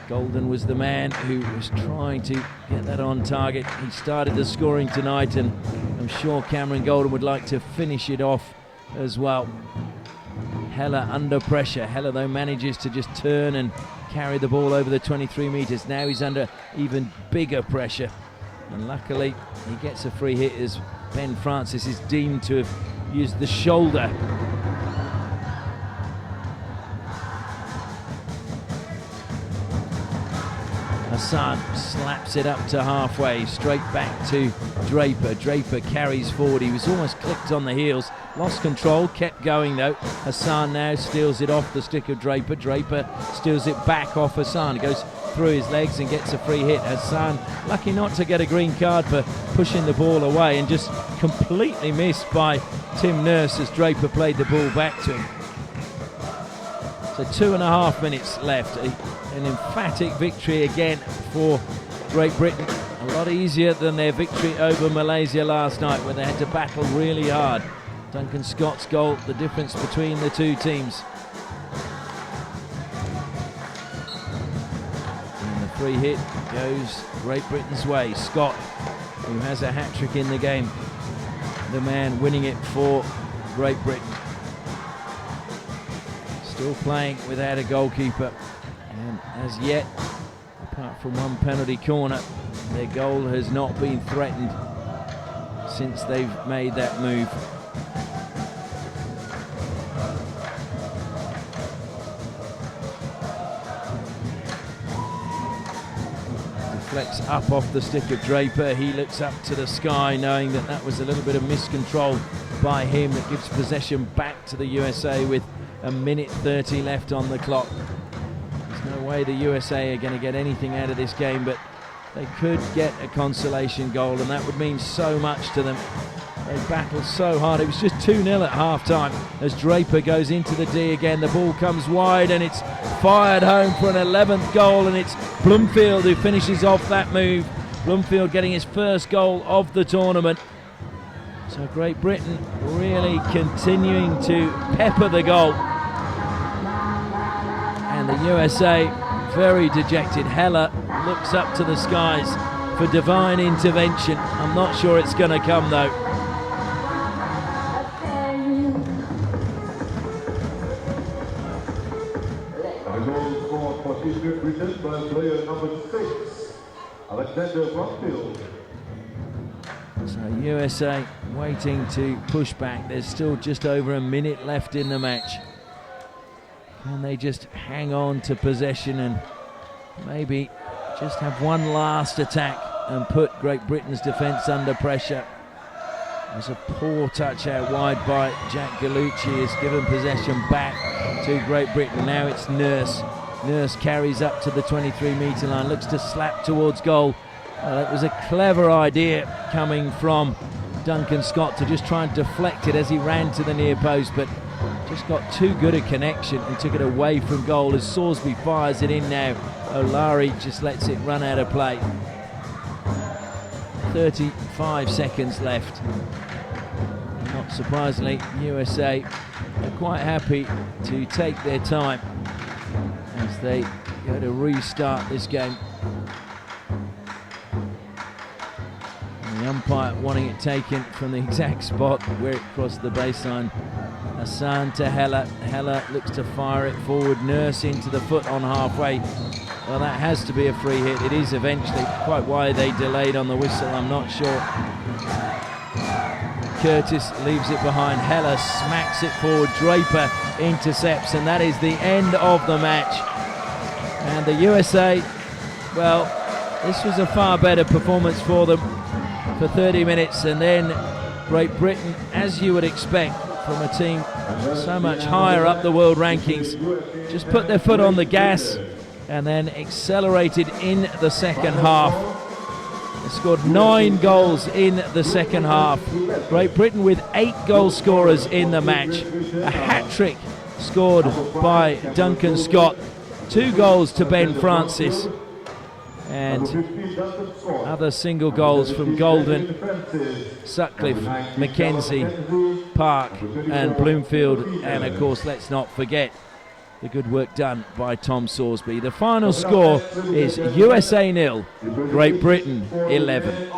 Golden was the man who was trying to get that on target. He started the scoring tonight, and I'm sure Cameron Golden would like to finish it off as well. Heller under pressure. Heller, though, manages to just turn and carry the ball over the 23 metres. Now he's under even bigger pressure, and luckily he gets a free hit as Ben Francis is deemed to have used the shoulder. Hassan slaps it up to halfway, straight back to Draper. Draper carries forward. He was almost clipped on the heels, lost control, kept going though. Hassan now steals it off the stick of Draper. Draper steals it back off Hassan. It goes through his legs and gets a free hit. Hassan lucky not to get a green card for pushing the ball away, and just completely missed by Tim Nurse as Draper played the ball back to him. So 2.5 minutes left. An emphatic victory again for Great Britain. A lot easier than their victory over Malaysia last night, where they had to battle really hard. Duncan Scott's goal, the difference between the two teams. And the free hit goes Great Britain's way. Scott, who has a hat-trick in the game, the man winning it for Great Britain. Still playing without a goalkeeper, and as yet, apart from one penalty corner, their goal has not been threatened since they've made that move. Deflects up off the stick of Draper. He looks up to the sky, knowing that that was a little bit of miscontrol by him. That gives possession back to the USA with 1:30 left on the clock. There's no way the USA are going to get anything out of this game, but they could get a consolation goal, and that would mean so much to them. They battle so hard. It was just 2-0 at half-time as Draper goes into the D again. The ball comes wide and it's fired home for an 11th goal, and it's Bloomfield who finishes off that move. Bloomfield getting his first goal of the tournament. So Great Britain really continuing to pepper the goal. And the USA very dejected. Heller looks up to the skies for divine intervention. I'm not sure it's going to come though. And the goal scored for Great Britain by player number 6, Alexander Bloomfield. So USA waiting to push back. There's still just over a minute left in the match. Can they just hang on to possession and maybe just have one last attack and put Great Britain's defence under pressure? There's a poor touch out wide by Jack Gallucci, has given possession back to Great Britain. Now it's Nurse. Nurse carries up to the 23-metre line, looks to slap towards goal. It was a clever idea coming from Duncan Scott to just try and deflect it as he ran to the near post, but just got too good a connection and took it away from goal as Sorsby fires it in now. O'Larry just lets it run out of play. 35 seconds left. Not surprisingly, USA are quite happy to take their time as they go to restart this game. The umpire wanting it taken from the exact spot where it crossed the baseline. Hassan to Heller. Heller looks to fire it forward. Nurse into the foot on halfway. Well, that has to be a free hit. It is eventually. Quite why they delayed on the whistle, I'm not sure. Curtis leaves it behind. Heller smacks it forward. Draper intercepts, and that is the end of the match. And the USA, well, this was a far better performance for them for 30 minutes, and then Great Britain, as you would expect from a team so much higher up the world rankings, just put their foot on the gas and then accelerated in the second half. They scored 9 goals in the second half. Great Britain with 8 goal scorers in the match. A hat-trick scored by Duncan Scott, 2 goals to Ben Francis, and other single goals from Golden, Sutcliffe, McKenzie, Park and Bloomfield, and of course let's not forget the good work done by Tom Sorsby. The final score is USA 0, Great Britain 11.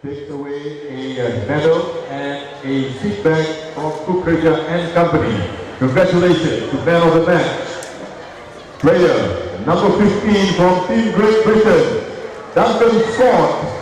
Takes away a medal and a seat bag from Cook Raja and Company. Congratulations to man of the match. Player number 15 from Team Great Britain, Duncan Scott.